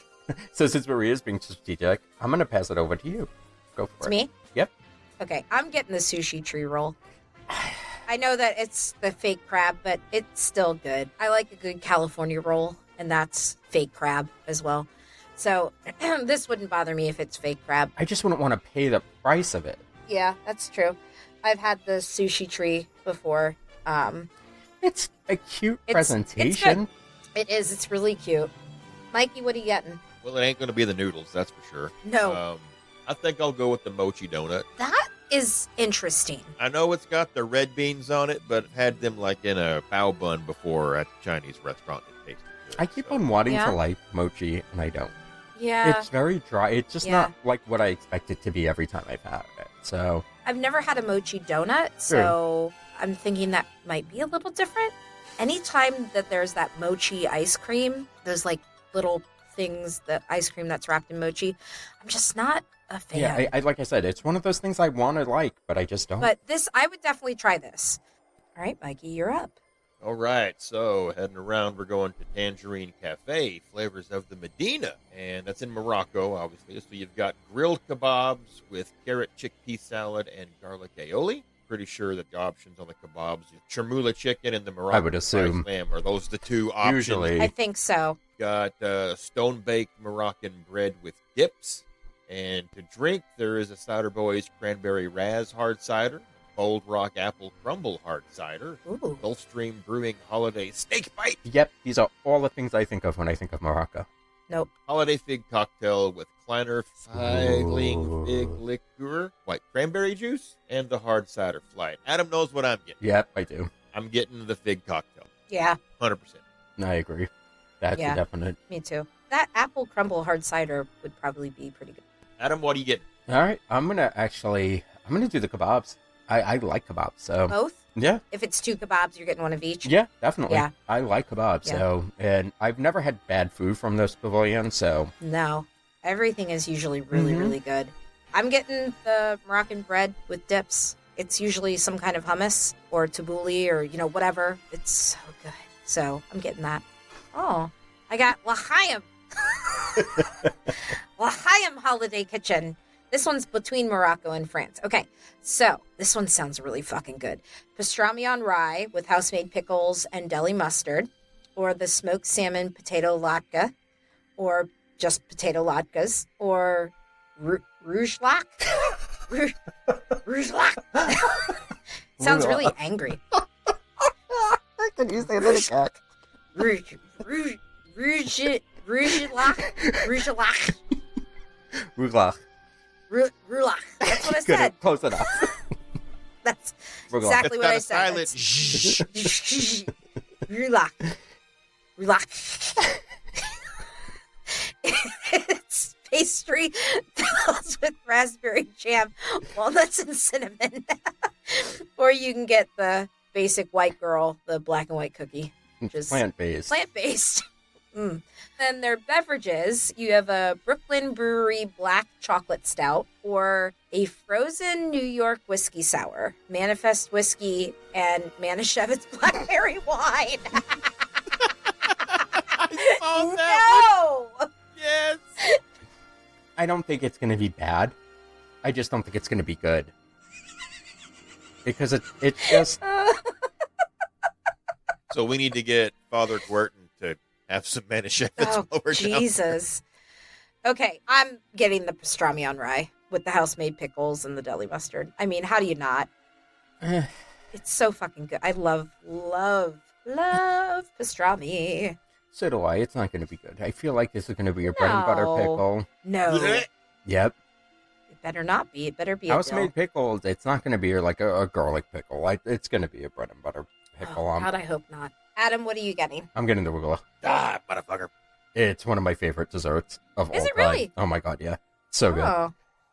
since Maria's being strategic, I'm going to pass it over to you. Go for It's it. me? Yep. Okay, I'm getting the sushi tree roll. I know that it's the fake crab, but it's still good. I like a good California roll, and that's fake crab as well. So this wouldn't bother me if it's fake crab. I just wouldn't want to pay the price of it. Yeah, that's true. I've had the sushi tree before. It's a cute It's presentation. It is. It's really cute. Mikey, what are you getting? Well, it ain't going to be the noodles, that's for sure. No. I think I'll go with the mochi donut. That is interesting. I know it's got the red beans on it, but I've had them like in a bao bun before at a Chinese restaurant. It tasted good. I keep on wanting Yeah. to like mochi, and I don't. Yeah. It's very dry. It's just Yeah. not like what I expect it to be every time I've had it. So, I've never had a mochi donut, so I'm thinking that might be a little different. Anytime that there's that mochi ice cream, those like little things, the ice cream that's wrapped in mochi, I'm just not a fan. yeah, I like I said, it's one of those things I want to like, but I just don't. But this, I would definitely try this. All right, Mikey, you're up. All right, so heading around, we're going to Tangerine Cafe, Flavors of the Medina, and that's in Morocco, obviously. So you've got grilled kebabs with carrot chickpea salad and garlic aioli. Pretty sure that the options on the kebabs, chermoula chicken and the Moroccan I would assume. rice lamb, are those the two options? Usually. I think so. Got stone-baked Moroccan bread with dips. And to drink, there is a Cider Boys Cranberry Raz hard cider, Bold Rock Apple Crumble hard cider, Ooh. Gulfstream Brewing Holiday Steak Bite, Yep, these are all the things I think of when I think of Morocco. Nope. Holiday Fig Cocktail with Kleiner Feigling Fig Liqueur, white cranberry juice, and the hard cider flight. Adam knows what I'm getting. Yep, I do. I'm getting the fig cocktail. Yeah, 100%. I agree. That's Yeah. a definite. me too. That apple crumble hard cider would probably be pretty good. Adam, what are you getting? All right, I'm gonna do the kebabs. I like kebabs, so Both? yeah, If it's 2 kebabs, you're getting one of each? yeah, definitely. Yeah. I like kebabs, Yeah. so and I've never had bad food from this pavilion, so No. Everything is usually really, Mhm. really good. I'm getting the Moroccan bread with dips. It's usually some kind of hummus or tabbouleh or, whatever. It's so good. So I'm getting that. Oh, I got L'Chaim. L'Chaim Holiday Kitchen. This one's between Morocco and France. Okay, so this one sounds really fucking good. Pastrami on rye with house-made pickles and deli mustard, or the smoked salmon potato latke, or just potato latkes, or rouge lac. Rouge lac. Sounds really angry. Can you say that again? Rouge lac. Rouge lac. Roulage. Roulac. That's what I Good, said. close enough. That's Roulage. exactly what I It's got a said. silent zhzh. Roulac. Roulac. It's pastry filled with raspberry jam, walnuts, and cinnamon. Or you can get the basic white girl, the black and white cookie. Just Plant-based. Plant-based. Then their beverages, you have a Brooklyn Brewery Black Chocolate Stout or a frozen New York Whiskey Sour, Manifest Whiskey, and Manischewitz Blackberry Wine. I saw that No! one. Yes. I don't think it's going to be bad. I just don't think it's going to be good. Because it's just... So we need to get Father Gwerton to have some Manischewitz Oh, lower down. Jesus. Okay, I'm getting the pastrami on rye with the house-made pickles and the deli mustard. I mean, how do you not? It's so fucking good. I love pastrami. So do I. It's not going to be good. I feel like this is going to be your bread and butter No. pickle. No, Yep. it better not be. It better be a House-made pickles, it's not going to be like a garlic pickle. It's going to be a bread and butter pickle. Oh, God, I hope not. Adam, what are you getting? I'm getting the arugula. Ah, motherfucker. It's one of my favorite desserts of all Is time. it really? Oh my god, yeah. So good. Oh,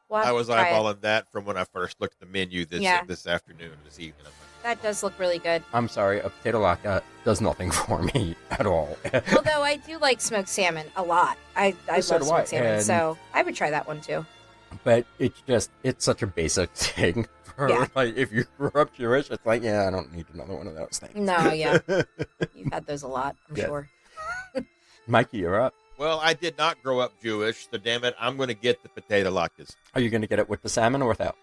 we'll have I to was try it. eyeballing that from when I first looked at the menu this Yeah. afternoon, this evening. That does look really good. I'm sorry, a potato latke does nothing for me at all. Although I do like smoked salmon a lot. I So love do smoked I, salmon, and- so I would try that one too. But it's such a basic thing. For, Yeah. like, if you grew up Jewish, it's like, yeah, I don't need another one of those things. No, yeah. You've had those a lot, I'm Yeah. sure. Mikey, you're up. Well, I did not grow up Jewish, so damn it, I'm going to get the potato latkes Are you going to get it with the salmon or without?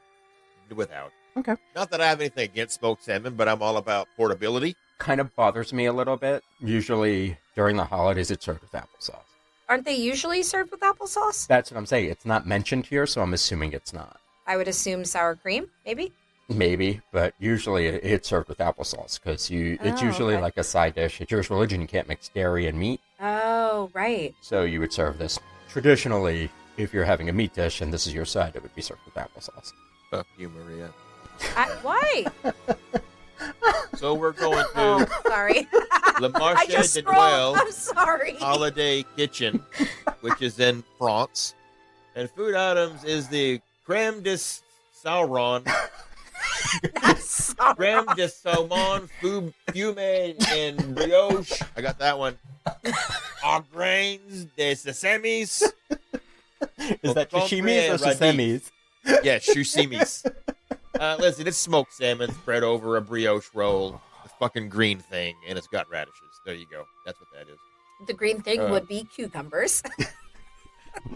without. Okay. Not that I have anything against smoked salmon, but I'm all about portability. Kind of bothers me a little bit. Usually during the holidays, it's served with applesauce. Aren't they usually served with applesauce? That's what I'm saying. It's not mentioned here, so I'm assuming it's not. I would assume sour cream, maybe? Maybe, but usually it's served with applesauce because it's Oh, usually okay. like a side dish. At Jewish religion, you can't mix dairy and meat, Oh, right. so you would serve this. Traditionally, if you're having a meat dish and this is your side, it would be served with applesauce. Fuck you, Maria. Why? So we're going to Oh, sorry. Le I Marché just de scrolled. Noël I'm sorry. Holiday Kitchen, which is in France. And food items is the crème de sauron, That's so crème wrong. de saumon fumé in brioche. I got that one. Au grains de sesames. Is that sashimis or Radis. sasamis? Yeah, shusimis. Listen, it's smoked salmon spread over a brioche roll, the fucking green thing, and it's got radishes. There you go. That's what that is. The green thing would be cucumbers.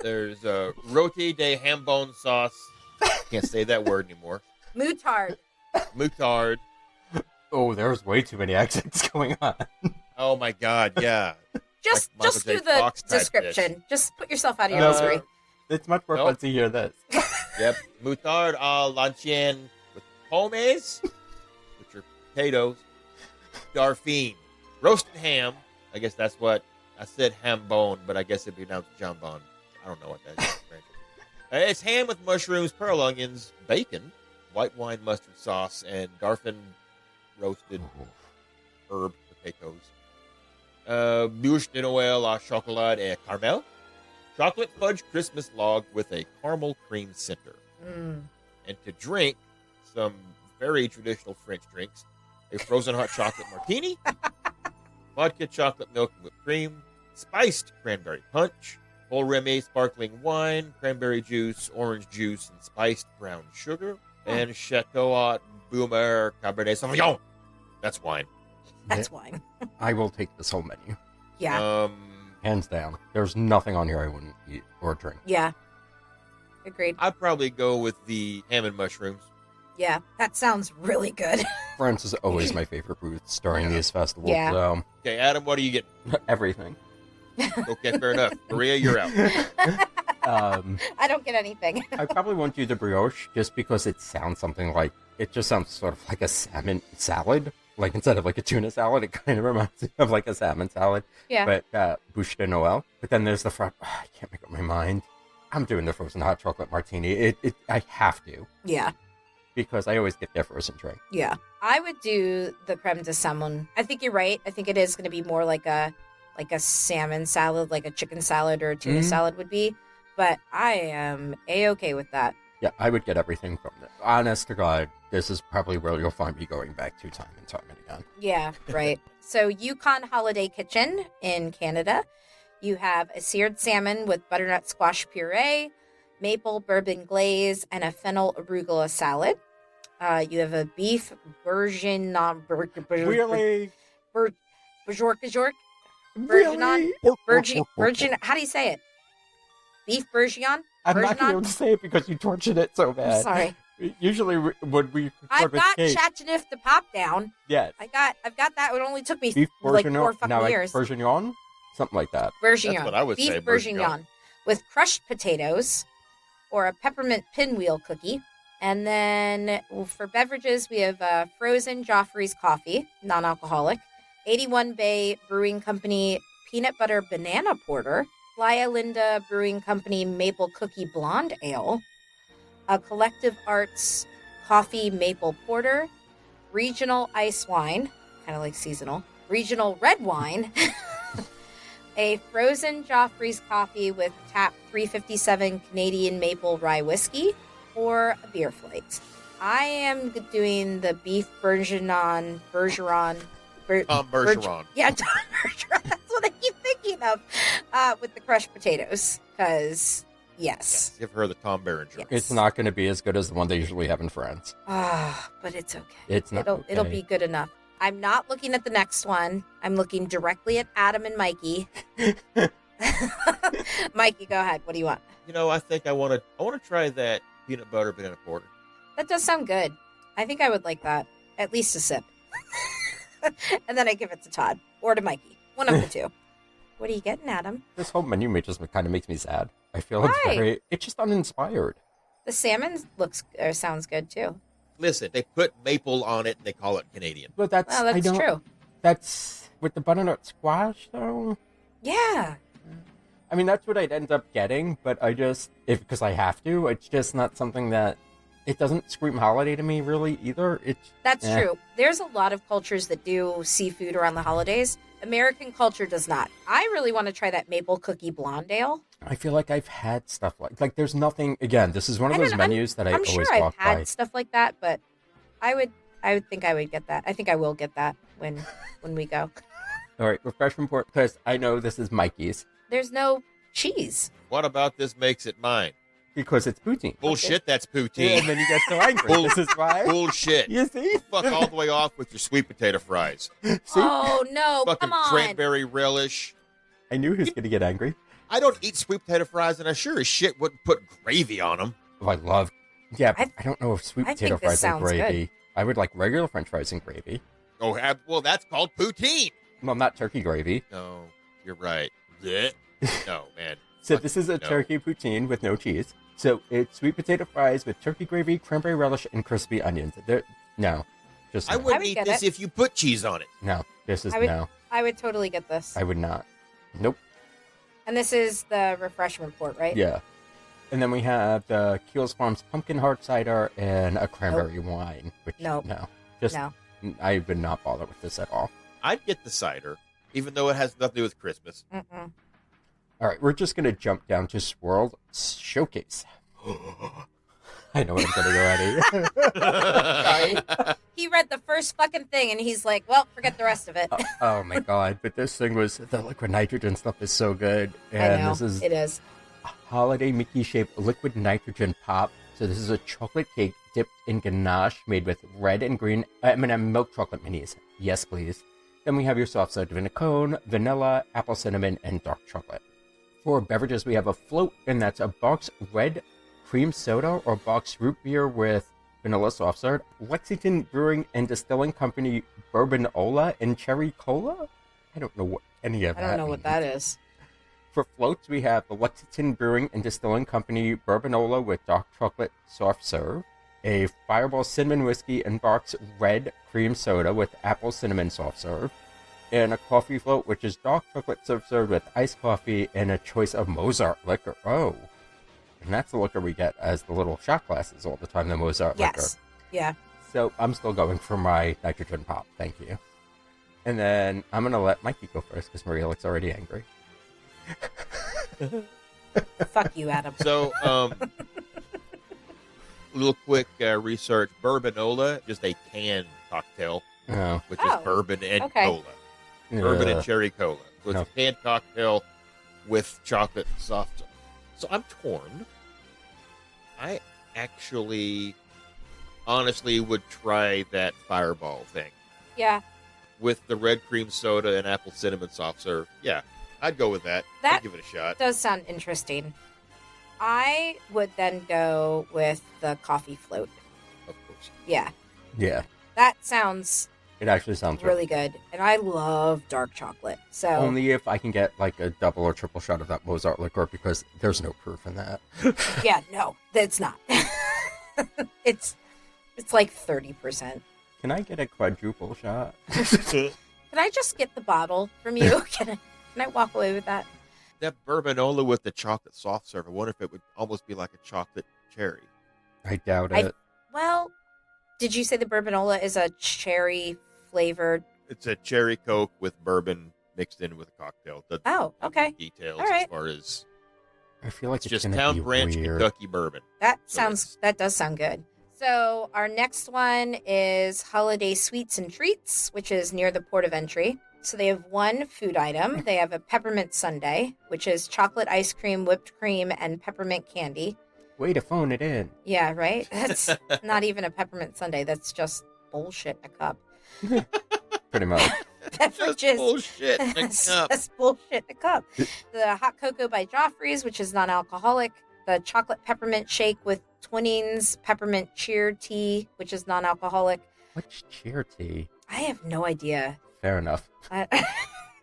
There's roti de jambon sauce. Can't say that word anymore. Moutard. Moutard. Oh, there's way too many accents going on. Oh my God, yeah. Just Michael just J. do the Fox type description. Just put yourself out of your Uh, misery. It's much more Nope. fun to hear this. Yep. Moutard à l'ancienne with pommes, which are potatoes. Darfine. Roasted ham. I guess that's what I said, ham bone, but I guess it'd be pronounced jambon. I don't know what that is. It's ham with mushrooms, pearl onions, bacon, white wine mustard sauce, and Darfin roasted herb potatoes. Bûche de Noël à chocolat et caramel. Chocolate fudge Christmas log with a caramel cream center. Mm. And to drink, some very traditional French drinks. A frozen hot chocolate martini, vodka chocolate milk and whipped cream, spiced cranberry punch, Paul Remy sparkling wine, cranberry juice, orange juice, and spiced brown sugar, and Chateau Haut Boomer Cabernet Sauvignon. That's wine. That's wine. I will take this whole menu. Yeah. Hands down. There's nothing on here I wouldn't eat or drink. Yeah. Agreed. I'd probably go with the ham and mushrooms. Yeah. That sounds really good. France is always my favorite booths during these festivals. Yeah. So, Okay, Adam, what are you getting? everything. Okay, fair enough. Maria, you're out. I don't get anything. I probably won't do the brioche just because it sounds something like, it just sounds sort of like a salmon salad. Like instead of like a tuna salad, it kind of reminds me of like a salmon salad. Yeah. But bûche de Noël. But then there's the I can't make up my mind. I'm doing the frozen hot chocolate martini. I have to Yeah. because I always get their frozen drink. Yeah. I would do the creme de salmon. I think you're right. I think it is going to be more like a salmon salad, like a chicken salad or a tuna salad would be. But I am A-okay with that. Yeah, I would get everything from it. Honest to God, this is probably where you'll find me going back to time and time and again. Yeah, right. So Yukon Holiday Kitchen in Canada. You have a seared salmon with butternut squash puree, maple bourbon glaze, and a fennel arugula salad. You have a beef bourguignon. Really? Bourguignon? Really? Bourguignon. How do you say it? Beef bourguignon? I'm not going to be Bourguignon? able to say it because you tortured it so I'm bad. sorry. Usually when we I've record with got Kate, Chateauneuf to pop down. yes. I've got that. It only took me Beef like bourguignon. 4 fucking now, like years. bourguignon? Something like that. Bourguignon. That's what I would Beef say, bourguignon. bourguignon. With crushed potatoes or a peppermint pinwheel cookie. And then for beverages, we have frozen Joffrey's coffee, non-alcoholic, 81 Bay Brewing Company peanut butter banana porter, Playa Linda Brewing Company maple cookie blonde ale, a Collective Arts coffee maple porter, regional ice wine, kind of like seasonal, regional red wine, a frozen Joffrey's coffee with tap 357 Canadian maple rye whiskey, or a beer flight. I am doing the beef Bergeron. Tom Bergeron. Yeah, Tom Bergeron. That's what I keep thinking of. With the crushed potatoes. Because, yes. You've heard the Tom Berenger. Yes. It's not going to be as good as the one they usually have in France. But it's okay. It's not It'll okay. be good enough. I'm not looking at the next one. I'm looking directly at Adam and Mikey. Mikey, go ahead. What do you want? You know, I think I want to try that peanut butter banana porter. That does sound good. I think I would like that. At least a sip. And then I give it to Todd or to Mikey. One of the two. What are you getting, Adam? This whole menu just kind of makes me sad. I feel Why? it's just uninspired. The salmon sounds good too. Listen, they put maple on it and they call it Canadian. But that's Well, that's true. That's with the butternut squash though. Yeah. I mean, that's what I'd end up getting, but because I have to, it's just not something that it doesn't scream holiday to me really either. That's true. There's a lot of cultures that do seafood around the holidays. American culture does not. I really want to try that maple cookie blonde ale. I feel like I've had stuff like there's nothing. Again, this is one of those menus that I I'm always sure walk I've had by. stuff like that, but I would think I would get that. I think I will get that when we go. All right, refreshment report, because I know this is Mikey's. There's no cheese. What about this makes it mine? Because it's poutine. Bullshit, that's Yeah, poutine. and then you get so angry. Bull- This is why. Bullshit. You see? Fuck all the way off with your sweet potato fries. See? Oh no! Fucking Come on. cranberry relish. I knew he was going to get angry. I don't eat sweet potato fries, and I sure as shit wouldn't put gravy on them. Oh, I love. Yeah, but I don't know if sweet I potato think this fries and sounds gravy. I would like regular French fries and gravy. Oh, well, that's called poutine. Well, not turkey gravy. No, you're right. Blech. No, man. So Fuck this is a no. turkey poutine with no cheese. So it's sweet potato fries with turkey gravy, cranberry relish, and crispy onions. No, just I no. wouldn't would eat get this it. if you put cheese on it. No, this is I would- no. I would totally get this. I would not. Nope. And this is the refreshment report, right? Yeah. And then we have the Keels Farms pumpkin hard cider and a cranberry wine. Which Nope. no, just No. I would not bother with this at all. I'd get the cider, even though it has nothing to do with Christmas. Mm-mm. All right, we're just gonna jump down to Swirl Showcase. I know what I'm gonna go at. He read the first fucking thing and he's like, "Well, forget the rest of it." Oh my god! But this thing was the liquid nitrogen stuff is so good, and I know this is it is. a holiday Mickey shaped liquid nitrogen pop. So this is a chocolate cake dipped in ganache made with red and green M&M milk chocolate minis. Yes, please. Then we have your soft serve in a cone, vanilla, apple cinnamon, and dark chocolate. For beverages, we have a float, and that's a box red cream soda or box root beer with vanilla soft serve, Lexington Brewing and Distilling Company Bourbon-Ola and Cherry Cola. I don't know what any of I that don't know what means. that is. For floats, we have the Lexington Brewing and Distilling Company Bourbon-Ola with dark chocolate soft serve, a Fireball Cinnamon Whiskey and box red cream soda with apple cinnamon soft serve, and a coffee float, which is dark chocolate soft serve with iced coffee and a choice of Mozart liquor. Oh, and that's the liquor we get as the little shot glasses all the time, the Mozart liquor. Yes. Yeah. So I'm still going for my nitrogen pop. Thank you. And then I'm going to let Mikey go first because Maria looks already angry. Fuck you, Adam. So, little quick research. Bourbon-Ola, just a canned cocktail, Oh. which Oh, is bourbon and okay. cola. Bourbon and Ugh. cherry cola. So it's No. a canned cocktail with chocolate soft. So I'm torn. I actually, honestly, would try that Fireball thing Yeah. with the red cream soda and apple cinnamon soft serve. Yeah, I'd go with that. That- I'd give it a shot. Does sound interesting. I would then go with the coffee float. Of course. Yeah. Yeah, That sounds it actually sounds really good. And I love dark chocolate. So Only if I can get like a double or triple shot of that Mozart liquor because there's no proof in that. yeah, no, it's not. it's like 30%. Can I get a quadruple shot? Can I just get the bottle from you? Can I walk away with that? That Bourbon-Ola with the chocolate soft serve, I wonder if it would almost be like a chocolate cherry. I doubt I- it. Well, did you say the Bourbon-Ola is a cherry flavored? It's a cherry Coke with bourbon mixed in with a cocktail. Doesn't Oh, okay. details All right. as far as I feel like it's it's just gonna Town be Branch weird. Kentucky bourbon. That So does sound good. So our next one is Holiday Sweets and Treats, which is near the port of entry. So they have one food item. They have a peppermint sundae, which is chocolate ice cream, whipped cream, and peppermint candy. Way to phone it in. Yeah, right? That's not even a peppermint sundae. That's just bullshit in a cup. Pretty much. That's Beverages. bullshit. in a cup. That's bullshit in a cup. The hot cocoa by Joffrey's, which is non-alcoholic. The chocolate peppermint shake with Twinings peppermint cheer tea, which is non-alcoholic. What's cheer tea? I have no idea. Fair enough. I,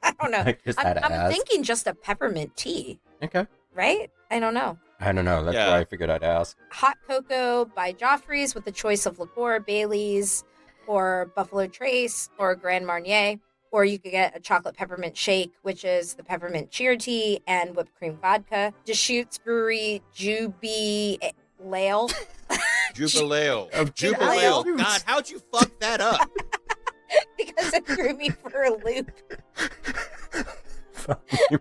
I don't know. I just had to I'm ask. thinking just a peppermint tea, Okay. right? I don't know. I don't know. That's Yeah. why I figured I'd ask. Hot cocoa by Joffrey's with a choice of liqueur, Bailey's, or Buffalo Trace, or Grand Marnier. Or you could get a chocolate peppermint shake, which is the peppermint cheer tea and whipped cream vodka. Deschutes Brewery Juby Lale. Jubileo. Jubileo. Jubileo. God, how'd you fuck that up? Because it threw me for a loop.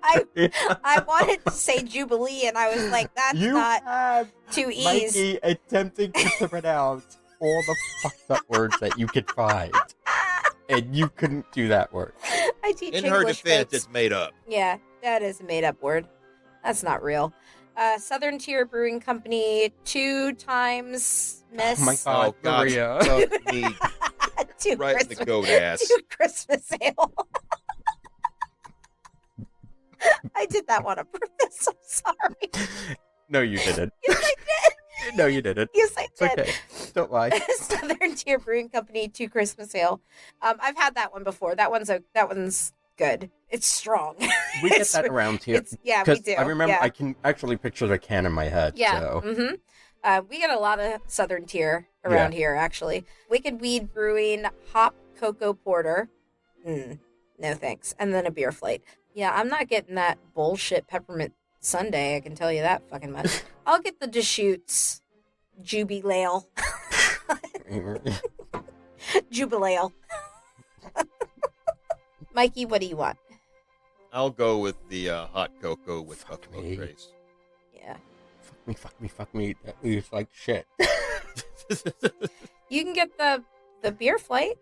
I wanted to say Jubilee, and I was like, that's You not have too easy. Mikey attempting to pronounce all the fucked up words that you could find. And you couldn't do that word. I teach In English, her defense, folks. it's made up. Yeah, that is a made-up word. That's not real. Southern Tier Brewing Company, 2 times Miss. Oh my God, Oh, God. Maria. Fuck me. 2 Right in the Christmas, goat ass. 2 Christmas ale. I did that one on purpose. I'm sorry. No, you didn't. Yes, I did. No, you didn't. Yes, I It's did. okay. Don't lie. Southern Tier Brewing Company, 2 Christmas ale. I've had that one before. That one's good. It's strong. We get that around here. Yeah, we 'Cause do. I remember Yeah. I can actually picture the can in my head. Yeah. So. Mm-hmm. We get a lot of Southern Tier around here, actually. Wicked Weed Brewing Hop Cocoa Porter. No thanks. And then a beer flight. Yeah, I'm not getting that bullshit peppermint sundae. I can tell you that fucking much. I'll get the Deschutes Jubilale. Jubilale. Mikey, what do you want? I'll go with the hot cocoa with Fuck buffalo me. trace. Yeah. Fuck me. That is like shit. You can get the beer flight.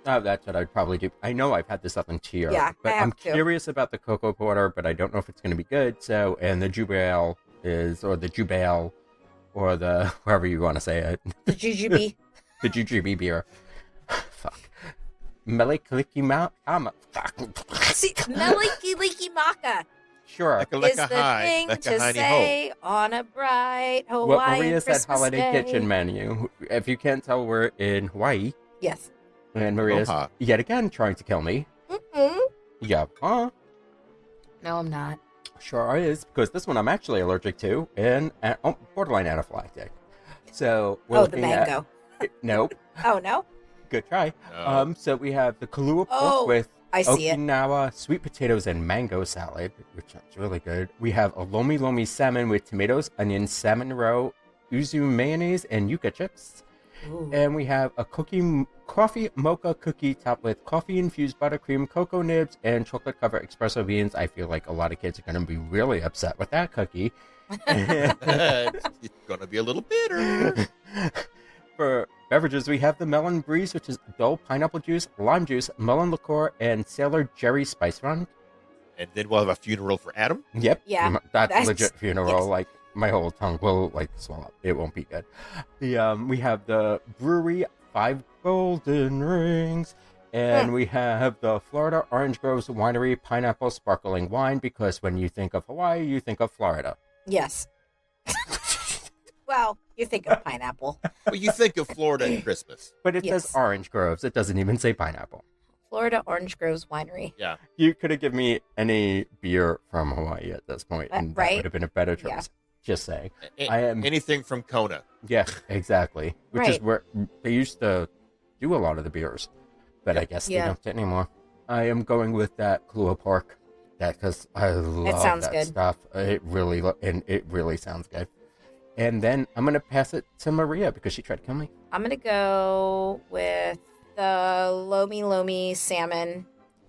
Oh, that's what I'd probably do. I know I've had this up in tier. Yeah, but I have I'm too. curious about the cocoa porter, but I don't know if it's going to be good. So, and the Jubale or the Jubale, or the, however you want to say it, The Jujube. the Jujube beer. Fuck. Meliklikima. Fuck. See, Meliki Leaky Maka Sure. is the thing to say on a bright Hawaiian What Maria said, Christmas holiday day. kitchen menu. If you can't tell, we're in Hawaii, Yes. and Maria's Aloha. yet again trying to kill me. Mm-mm. Yeah, No, I'm not. sure is, because this one I'm actually allergic to, and borderline anaphylactic. So we're Oh, the looking at- mango. Nope. Oh, no? Good try. No. So we have the Kahlua pork Oh, with I see it. Okinawa sweet potatoes and mango salad, which sounds really good. We have a lomi lomi salmon with tomatoes, onions, salmon roe, yuzu mayonnaise, and yuca chips. Ooh. And we have a coffee mocha cookie topped with coffee-infused buttercream, cocoa nibs, and chocolate-covered espresso beans. I feel like a lot of kids are going to be really upset with that cookie. It's gonna be a little bitter. For beverages, we have the Melon Breeze, which is dull pineapple juice, lime juice, melon liqueur, and Sailor Jerry Spice Run. And then we'll have a funeral for Adam. Yep. Yeah, That's that's- legit funeral. yes. Like, my whole tongue will, swell up. It won't be good. We have the brewery 5 Golden Rings. And we have the Florida Orange Groves Winery Pineapple Sparkling Wine, because when you think of Hawaii, you think of Florida. Yes. Well, you think of pineapple. Well, you think of Florida and Christmas. But it Yes. says Orange Groves. It doesn't even say pineapple. Florida Orange Groves Winery. Yeah. You could have given me any beer from Hawaii at this point, and that Right? would have been a better choice. Yeah. Just saying. A- I am- anything from Kona. Yeah, exactly. Which is Right. where they used to do a lot of the beers, but I guess Yeah. they don't anymore. I am going with that Kahlua pork, because I love sounds that good. stuff. It really sounds good. And then I'm gonna pass it to Maria because she tried to kill me. I'm going to go with the Lomi Lomi salmon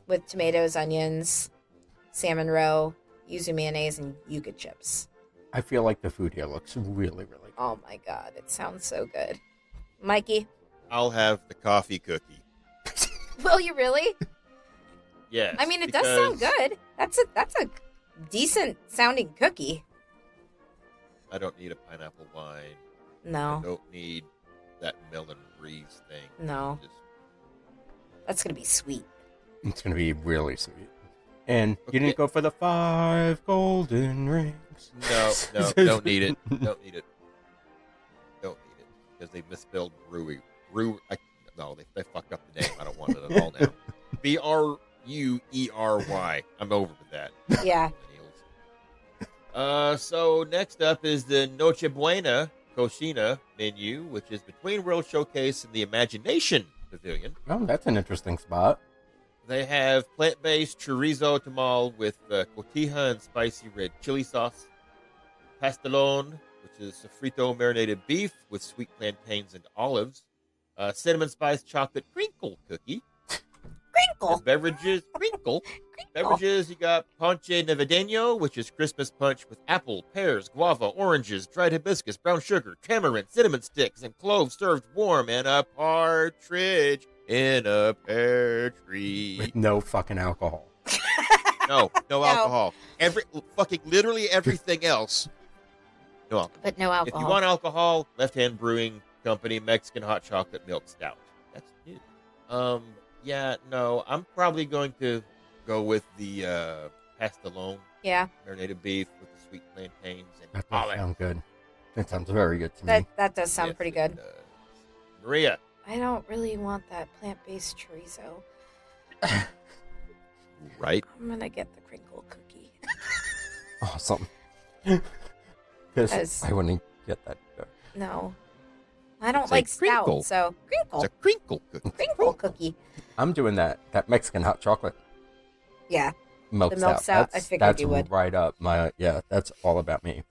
with tomatoes, onions, salmon roe, yuzu mayonnaise, and yuca chips. I feel like the food here looks really, really good. Oh my God, it sounds so good. Mikey, I'll have the coffee cookie. will you really? Yes. I mean, it does sound because good. That's a decent sounding cookie. I don't need a pineapple wine. I No, don't need that melon breeze thing. no, Just- that's gonna be sweet. It's gonna be really sweet. And you Okay. didn't go for the 5 golden rings. No, don't need it. Don't need it. Don't need it. Because they misspelled brewery. No, they fucked up the name. I don't want it at all now. Bruery. I'm over with that. Yeah. So next up is the Noche Buena Cocina menu, which is between World Showcase and the Imagination Pavilion. Oh, that's an interesting spot. They have plant-based chorizo tamal with cotija and spicy red chili sauce, pastelón which is sofrito marinated beef with sweet plantains and olives. Cinnamon spice chocolate crinkle cookie. Crinkle. And beverages, crinkle. Beverages, you got ponche navideño, which is Christmas punch with apple, pears, guava, oranges, dried hibiscus, brown sugar, tamarind, cinnamon sticks, and cloves served warm, and a partridge in a pear tree. With no fucking alcohol. No alcohol. Literally everything else. No alcohol. But no alcohol. If you want alcohol, Left Hand Brewing Company Mexican hot chocolate milk stout. That's new. Yeah, no, I'm probably going to go with the pastelone. Yeah. Marinated beef with the sweet plantains and That does olive. sound good. That sounds very good to me. That does sound Yes, pretty it good. does. Maria. I don't really want that plant-based chorizo. Right. I'm gonna get the crinkle cookie. Awesome. 'Cause- Because I wouldn't get that. No. I don't It's a like stout, crinkle. so crinkle. It's a crinkle cookie. Crinkle cookie. I'm doing that Mexican hot chocolate Yeah. milk The milk stout, I figured that's you would. right up my, that's all about me.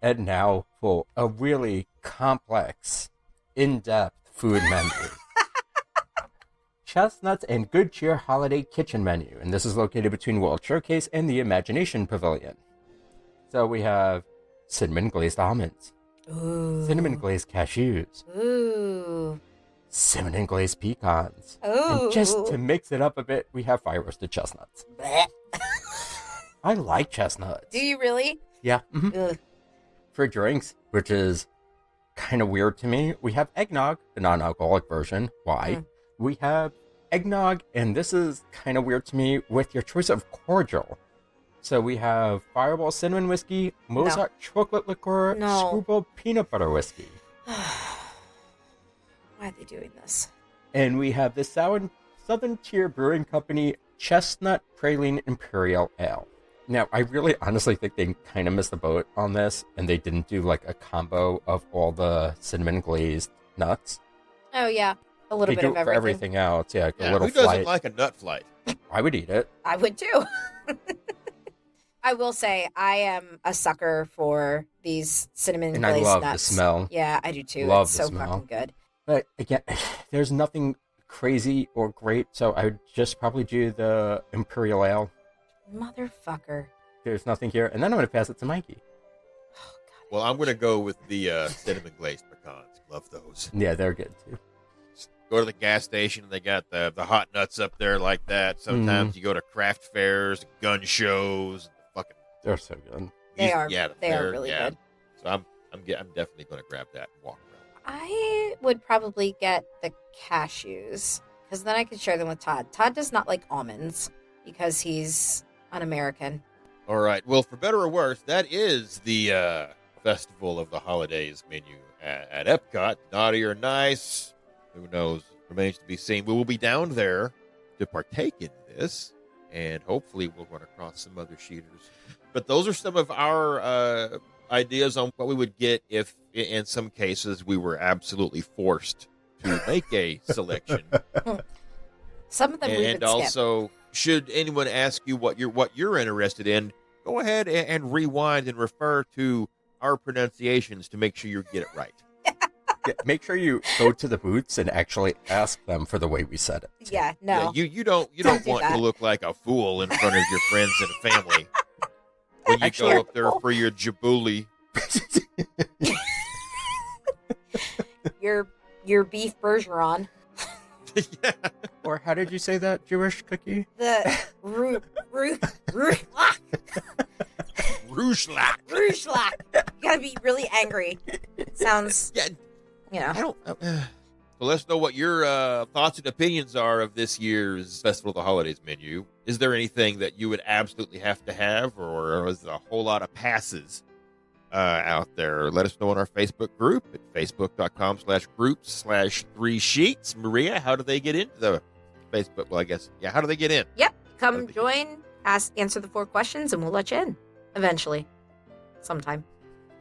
And now for a really complex, in-depth food menu. Chestnuts and Good Cheer Holiday Kitchen Menu. And this is located between World Showcase and the Imagination Pavilion. So we have cinnamon glazed almonds, Ooh. cinnamon glazed cashews, Ooh. cinnamon glazed pecans. Ooh. And just to mix it up a bit, we have fire roasted chestnuts. Blech. I like chestnuts. Do you really? Yeah. Mhm. Ugh. For drinks, which is kind of weird to me, we have eggnog, the non-alcoholic version. Why? We have eggnog, and this is kind of weird to me, with your choice of cordial. So we have Fireball Cinnamon Whiskey, Mozart Chocolate Liqueur, No. Screwball Peanut Butter Whiskey. Why are they doing this? And we have the Southern Tier Brewing Company Chestnut Praline Imperial Ale. Now, I really honestly think they kind of missed the boat on this, and they didn't do like a combo of all the cinnamon glazed nuts. Oh, yeah. A little They bit do of it for everything. everything else. Yeah, Yeah, a little who doesn't flight. like a nut flight? I would eat it. I would too. I will say I am a sucker for these cinnamon And glazed I love nuts. the smell. Yeah, I do too. Love it's the so smell. fucking good. But again, there's nothing crazy or great, so I would just probably do the Imperial Ale. Motherfucker. There's nothing here. And then I'm going to pass it to Mikey. Oh, God. Well, I'm going to go with the cinnamon glazed pecans. Love those. Yeah, they're good too. Go to the gas station, and they got the hot nuts up there like that. Sometimes you go to craft fairs, gun shows, fucking. They're so good. They are. Yeah, the They are fair, really yeah. good. So I'm definitely going to grab that and walk around. I would probably get the cashews because then I could share them with Todd. Todd does not like almonds because he's un-American. All right. Well, for better or worse, that is the Festival of the Holidays menu at Epcot. Naughty or nice, who knows? Remains to be seen. We will be down there to partake in this, and hopefully we'll run across some other sheeters. But those are some of our ideas on what we would get if, in some cases, we were absolutely forced to make a selection. Some of them we And would skip. also, should anyone ask you what you're interested in, go ahead and rewind and refer to our pronunciations to make sure you get it right. Yeah, make sure you go to the booths and actually ask them for the way we said it. Yeah, no. Yeah, you don't Don't do want that. to look like a fool in front of your friends and family when you Actually- go up there for your jabuli. Your beef bergeron. Yeah. Or how did you say that, Jewish cookie? The Rougelak. Rougelak. Rougelak. You gotta be really angry. Sounds, Yeah, you know. I don't. So let us know what your thoughts and opinions are of this year's Festival of the Holidays menu. Is there anything that you would absolutely have to have, or is there a whole lot of passes out there? Let us know on our Facebook group at facebook.com/groups/3 sheets. Maria, how do they get into the Facebook? Well, I guess, yeah, how do they get in? Yep. Come That'd be join, answer the 4 questions, and we'll let you in. Eventually. Sometime.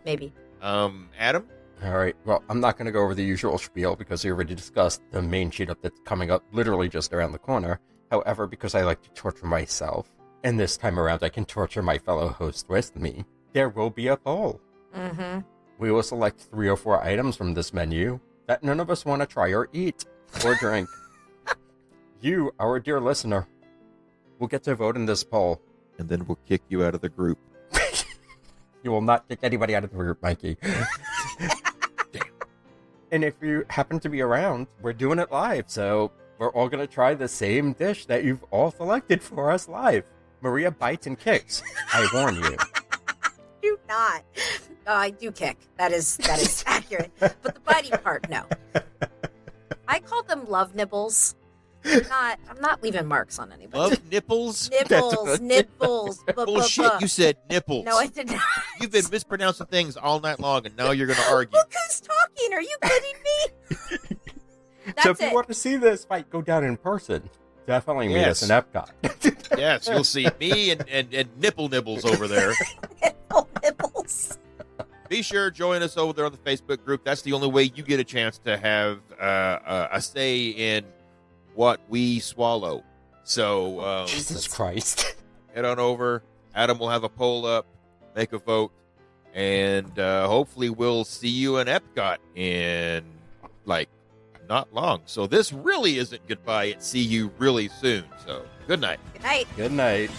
Maybe. Adam? All right. Well, I'm not going to go over the usual spiel because we already discussed the main sheet up that's coming up literally just around the corner. However, because I like to torture myself, and this time around I can torture my fellow host with me, there will be a poll. Mm-hmm. We will select 3 or 4 items from this menu that none of us want to try or eat or drink. You, our dear listener, will get to vote in this poll. And then we'll kick you out of the group. You will not kick anybody out of the group, Mikey. Damn. And if you happen to be around, we're doing it live, so we're all going to try the same dish that you've all selected for us live. Maria bites and kicks. I warn you. Do not. I do kick. That is accurate. But the biting part, no. I call them love nibbles. I'm not leaving marks on anybody. Love nipples? Nipples. Bullshit, you said nipples. No, I did not. You've been mispronouncing things all night long, and now you're going to argue. Look who's talking. Are you kidding me? So if you want to see this fight go down in person, definitely meet us in Epcot. Yes, you'll see me and nipple nibbles over there. Nipples. Be sure join us over there on the Facebook group. That's the only way you get a chance to have a say in what we swallow. So Jesus Christ. Head on over. Adam will have a poll up, make a vote, and hopefully we'll see you in Epcot in not long. So this really isn't goodbye. It's see you really soon. So good night. Good night. Good night.